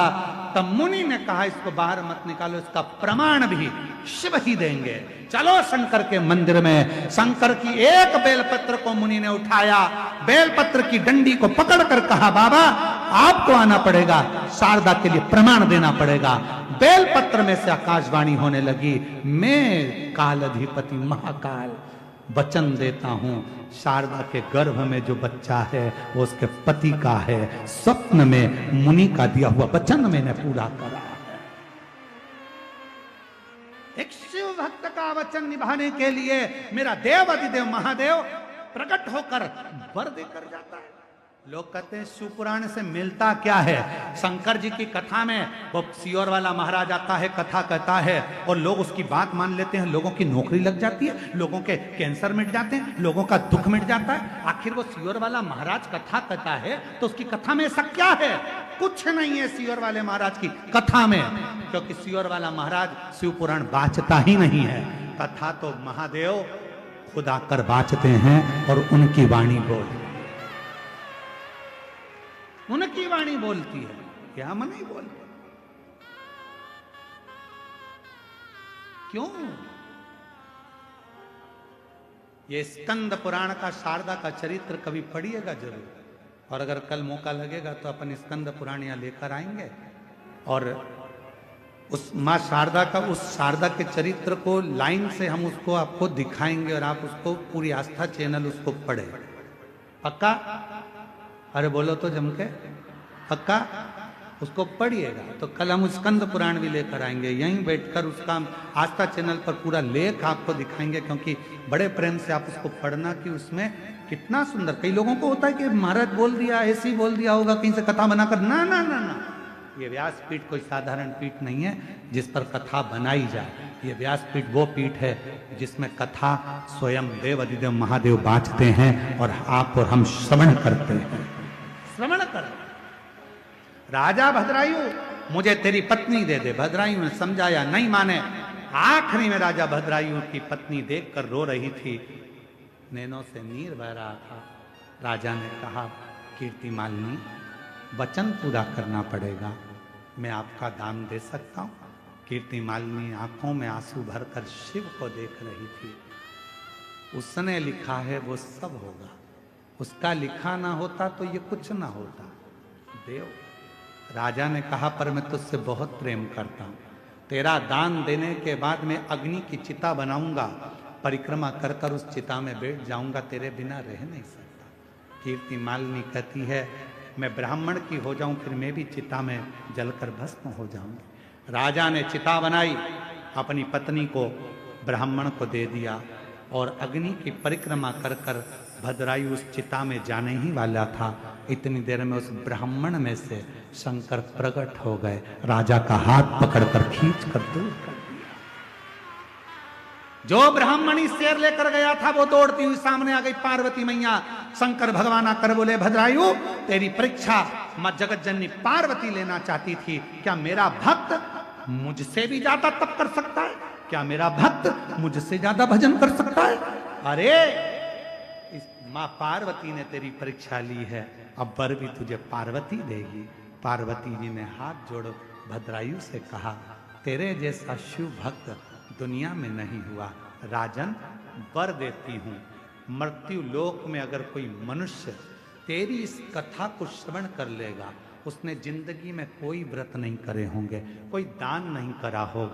तब मुनि ने कहा इसको बाहर मत निकालो, इसका प्रमाण भी शिव ही देंगे। चलो शंकर के मंदिर में। शंकर की एक बेलपत्र को मुनि ने उठाया, बेलपत्र की डंडी को पकड़कर कहा, बाबा आपको आना पड़ेगा, शारदा के लिए प्रमाण देना पड़ेगा। बेलपत्र में से आकाशवाणी होने लगी, मैं काल अधिपति महाकाल वचन देता हूं, शारदा के गर्भ में जो बच्चा है वो उसके पति का है। स्वप्न में मुनि का दिया हुआ वचन मैंने पूरा करा है। एक शिव भक्त का वचन निभाने के लिए मेरा देव अधिदेव महादेव प्रकट होकर वर देकर जाता है। लोग कहते हैं शिव पुराण से मिलता क्या है? शंकर जी की कथा में वो सियोर वाला महाराज आता है, कथा कहता है और लोग उसकी बात मान लेते हैं, लोगों की नौकरी लग जाती है, लोगों के कैंसर मिट जाते हैं, लोगों का दुख मिट जाता है। आखिर वो सियोर वाला महाराज कथा कहता है तो उसकी कथा में ऐसा क्या है? कुछ नहीं है सियोर वाले महाराज की कथा में, क्योंकि सियोर वाला महाराज शिव पुराण बाँचता ही नहीं है। कथा तो महादेव खुद आकर बाँचते हैं और उनकी वाणी बोलती, उनकी वाणी बोलती है, क्या हम नहीं बोलते। क्यों? ये स्कंद पुराण का शारदा का चरित्र कभी पढ़िएगा जरूर, और अगर कल मौका लगेगा तो अपन स्कंद पुराण यहाँ लेकर आएंगे और उस माँ शारदा का, उस शारदा के चरित्र को लाइन से हम उसको आपको दिखाएंगे और आप उसको पूरी आस्था चैनल उसको पढ़े। पक्का? अरे बोलो तो जम के, पक्का? उसको पढ़िएगा। तो कल हम स्कंद पुराण भी लेकर आएंगे, यहीं बैठकर उसका आस्था चैनल पर पूरा लेख आपको दिखाएंगे, क्योंकि बड़े प्रेम से आप उसको पढ़ना कि उसमें कितना सुंदर। कई लोगों को होता है कि महाराज बोल दिया, ऐसे ही बोल दिया होगा कहीं से कथा बनाकर। ना ना ना ना, ये व्यासपीठ कोई साधारण पीठ नहीं है जिस पर कथा बनाई जाए। ये व्यासपीठ वो पीठ है जिसमें कथा स्वयं देव अधिदेव महादेव बांचते हैं और आप और हम श्रवण करते हैं। श्रवण कर। राजा भद्रायु, मुझे तेरी पत्नी दे दे। भद्रायु ने समझाया, नहीं माने। आखिरी में राजा भद्रायु की पत्नी देखकर रो रही थी, नैनों से नीर बह रहा था। राजा ने कहा, कीर्ति मालिनी, वचन पूरा करना पड़ेगा, मैं आपका दान दे सकता हूँ। कीर्ति मालिनी आंखों में आंसू भरकर शिव को देख रही थी। उसने लिखा है वो सब होगा, उसका लिखा ना होता तो ये कुछ ना होता। देव, राजा ने कहा, पर मैं तुझसे बहुत प्रेम करता हूँ, तेरा दान देने के बाद मैं अग्नि की चिता बनाऊंगा, परिक्रमा कर कर उस चिता में बैठ जाऊंगा, तेरे बिना रह नहीं सकता। कीर्ति मालिनी कहती है, मैं ब्राह्मण की हो जाऊं फिर मैं भी चिता में जलकर भस्म हो जाऊंगी। राजा ने चिता बनाई, अपनी पत्नी को ब्राह्मण को दे दिया और अग्नि की परिक्रमा कर कर भद्रायु उस चिता में जाने ही वाला था। इतनी देर में उस ब्राह्मण में से शंकर प्रकट हो गए, राजा का हाथ पकड़कर खींच कर दूर कर दिया। जो ब्राह्मणी शेर लेकर गया था वो दौड़ती हुई सामने आ गई। पार्वती मैया, शंकर भगवान आकर बोले, भद्रायु, तेरी परीक्षा मां जगत जननी पार्वती लेना चाहती थी। क्या मेरा भक्त मुझसे भी ज्यादा तप कर सकता है? क्या मेरा भक्त मुझसे ज्यादा भजन कर सकता है? अरे इस मां पार्वती ने तेरी परीक्षा ली है, अब वर भी तुझे पार्वती देगी। पार्वती जी ने हाथ जोड़ भद्रायु से कहा, तेरे जैसा शिव भक्त दुनिया में नहीं हुआ। राजन, वर देती हूं, मृत्यु लोक में अगर कोई मनुष्य तेरी इस कथा को श्रवण कर लेगा, उसने जिंदगी में कोई व्रत नहीं करे होंगे, कोई दान नहीं करा होगा,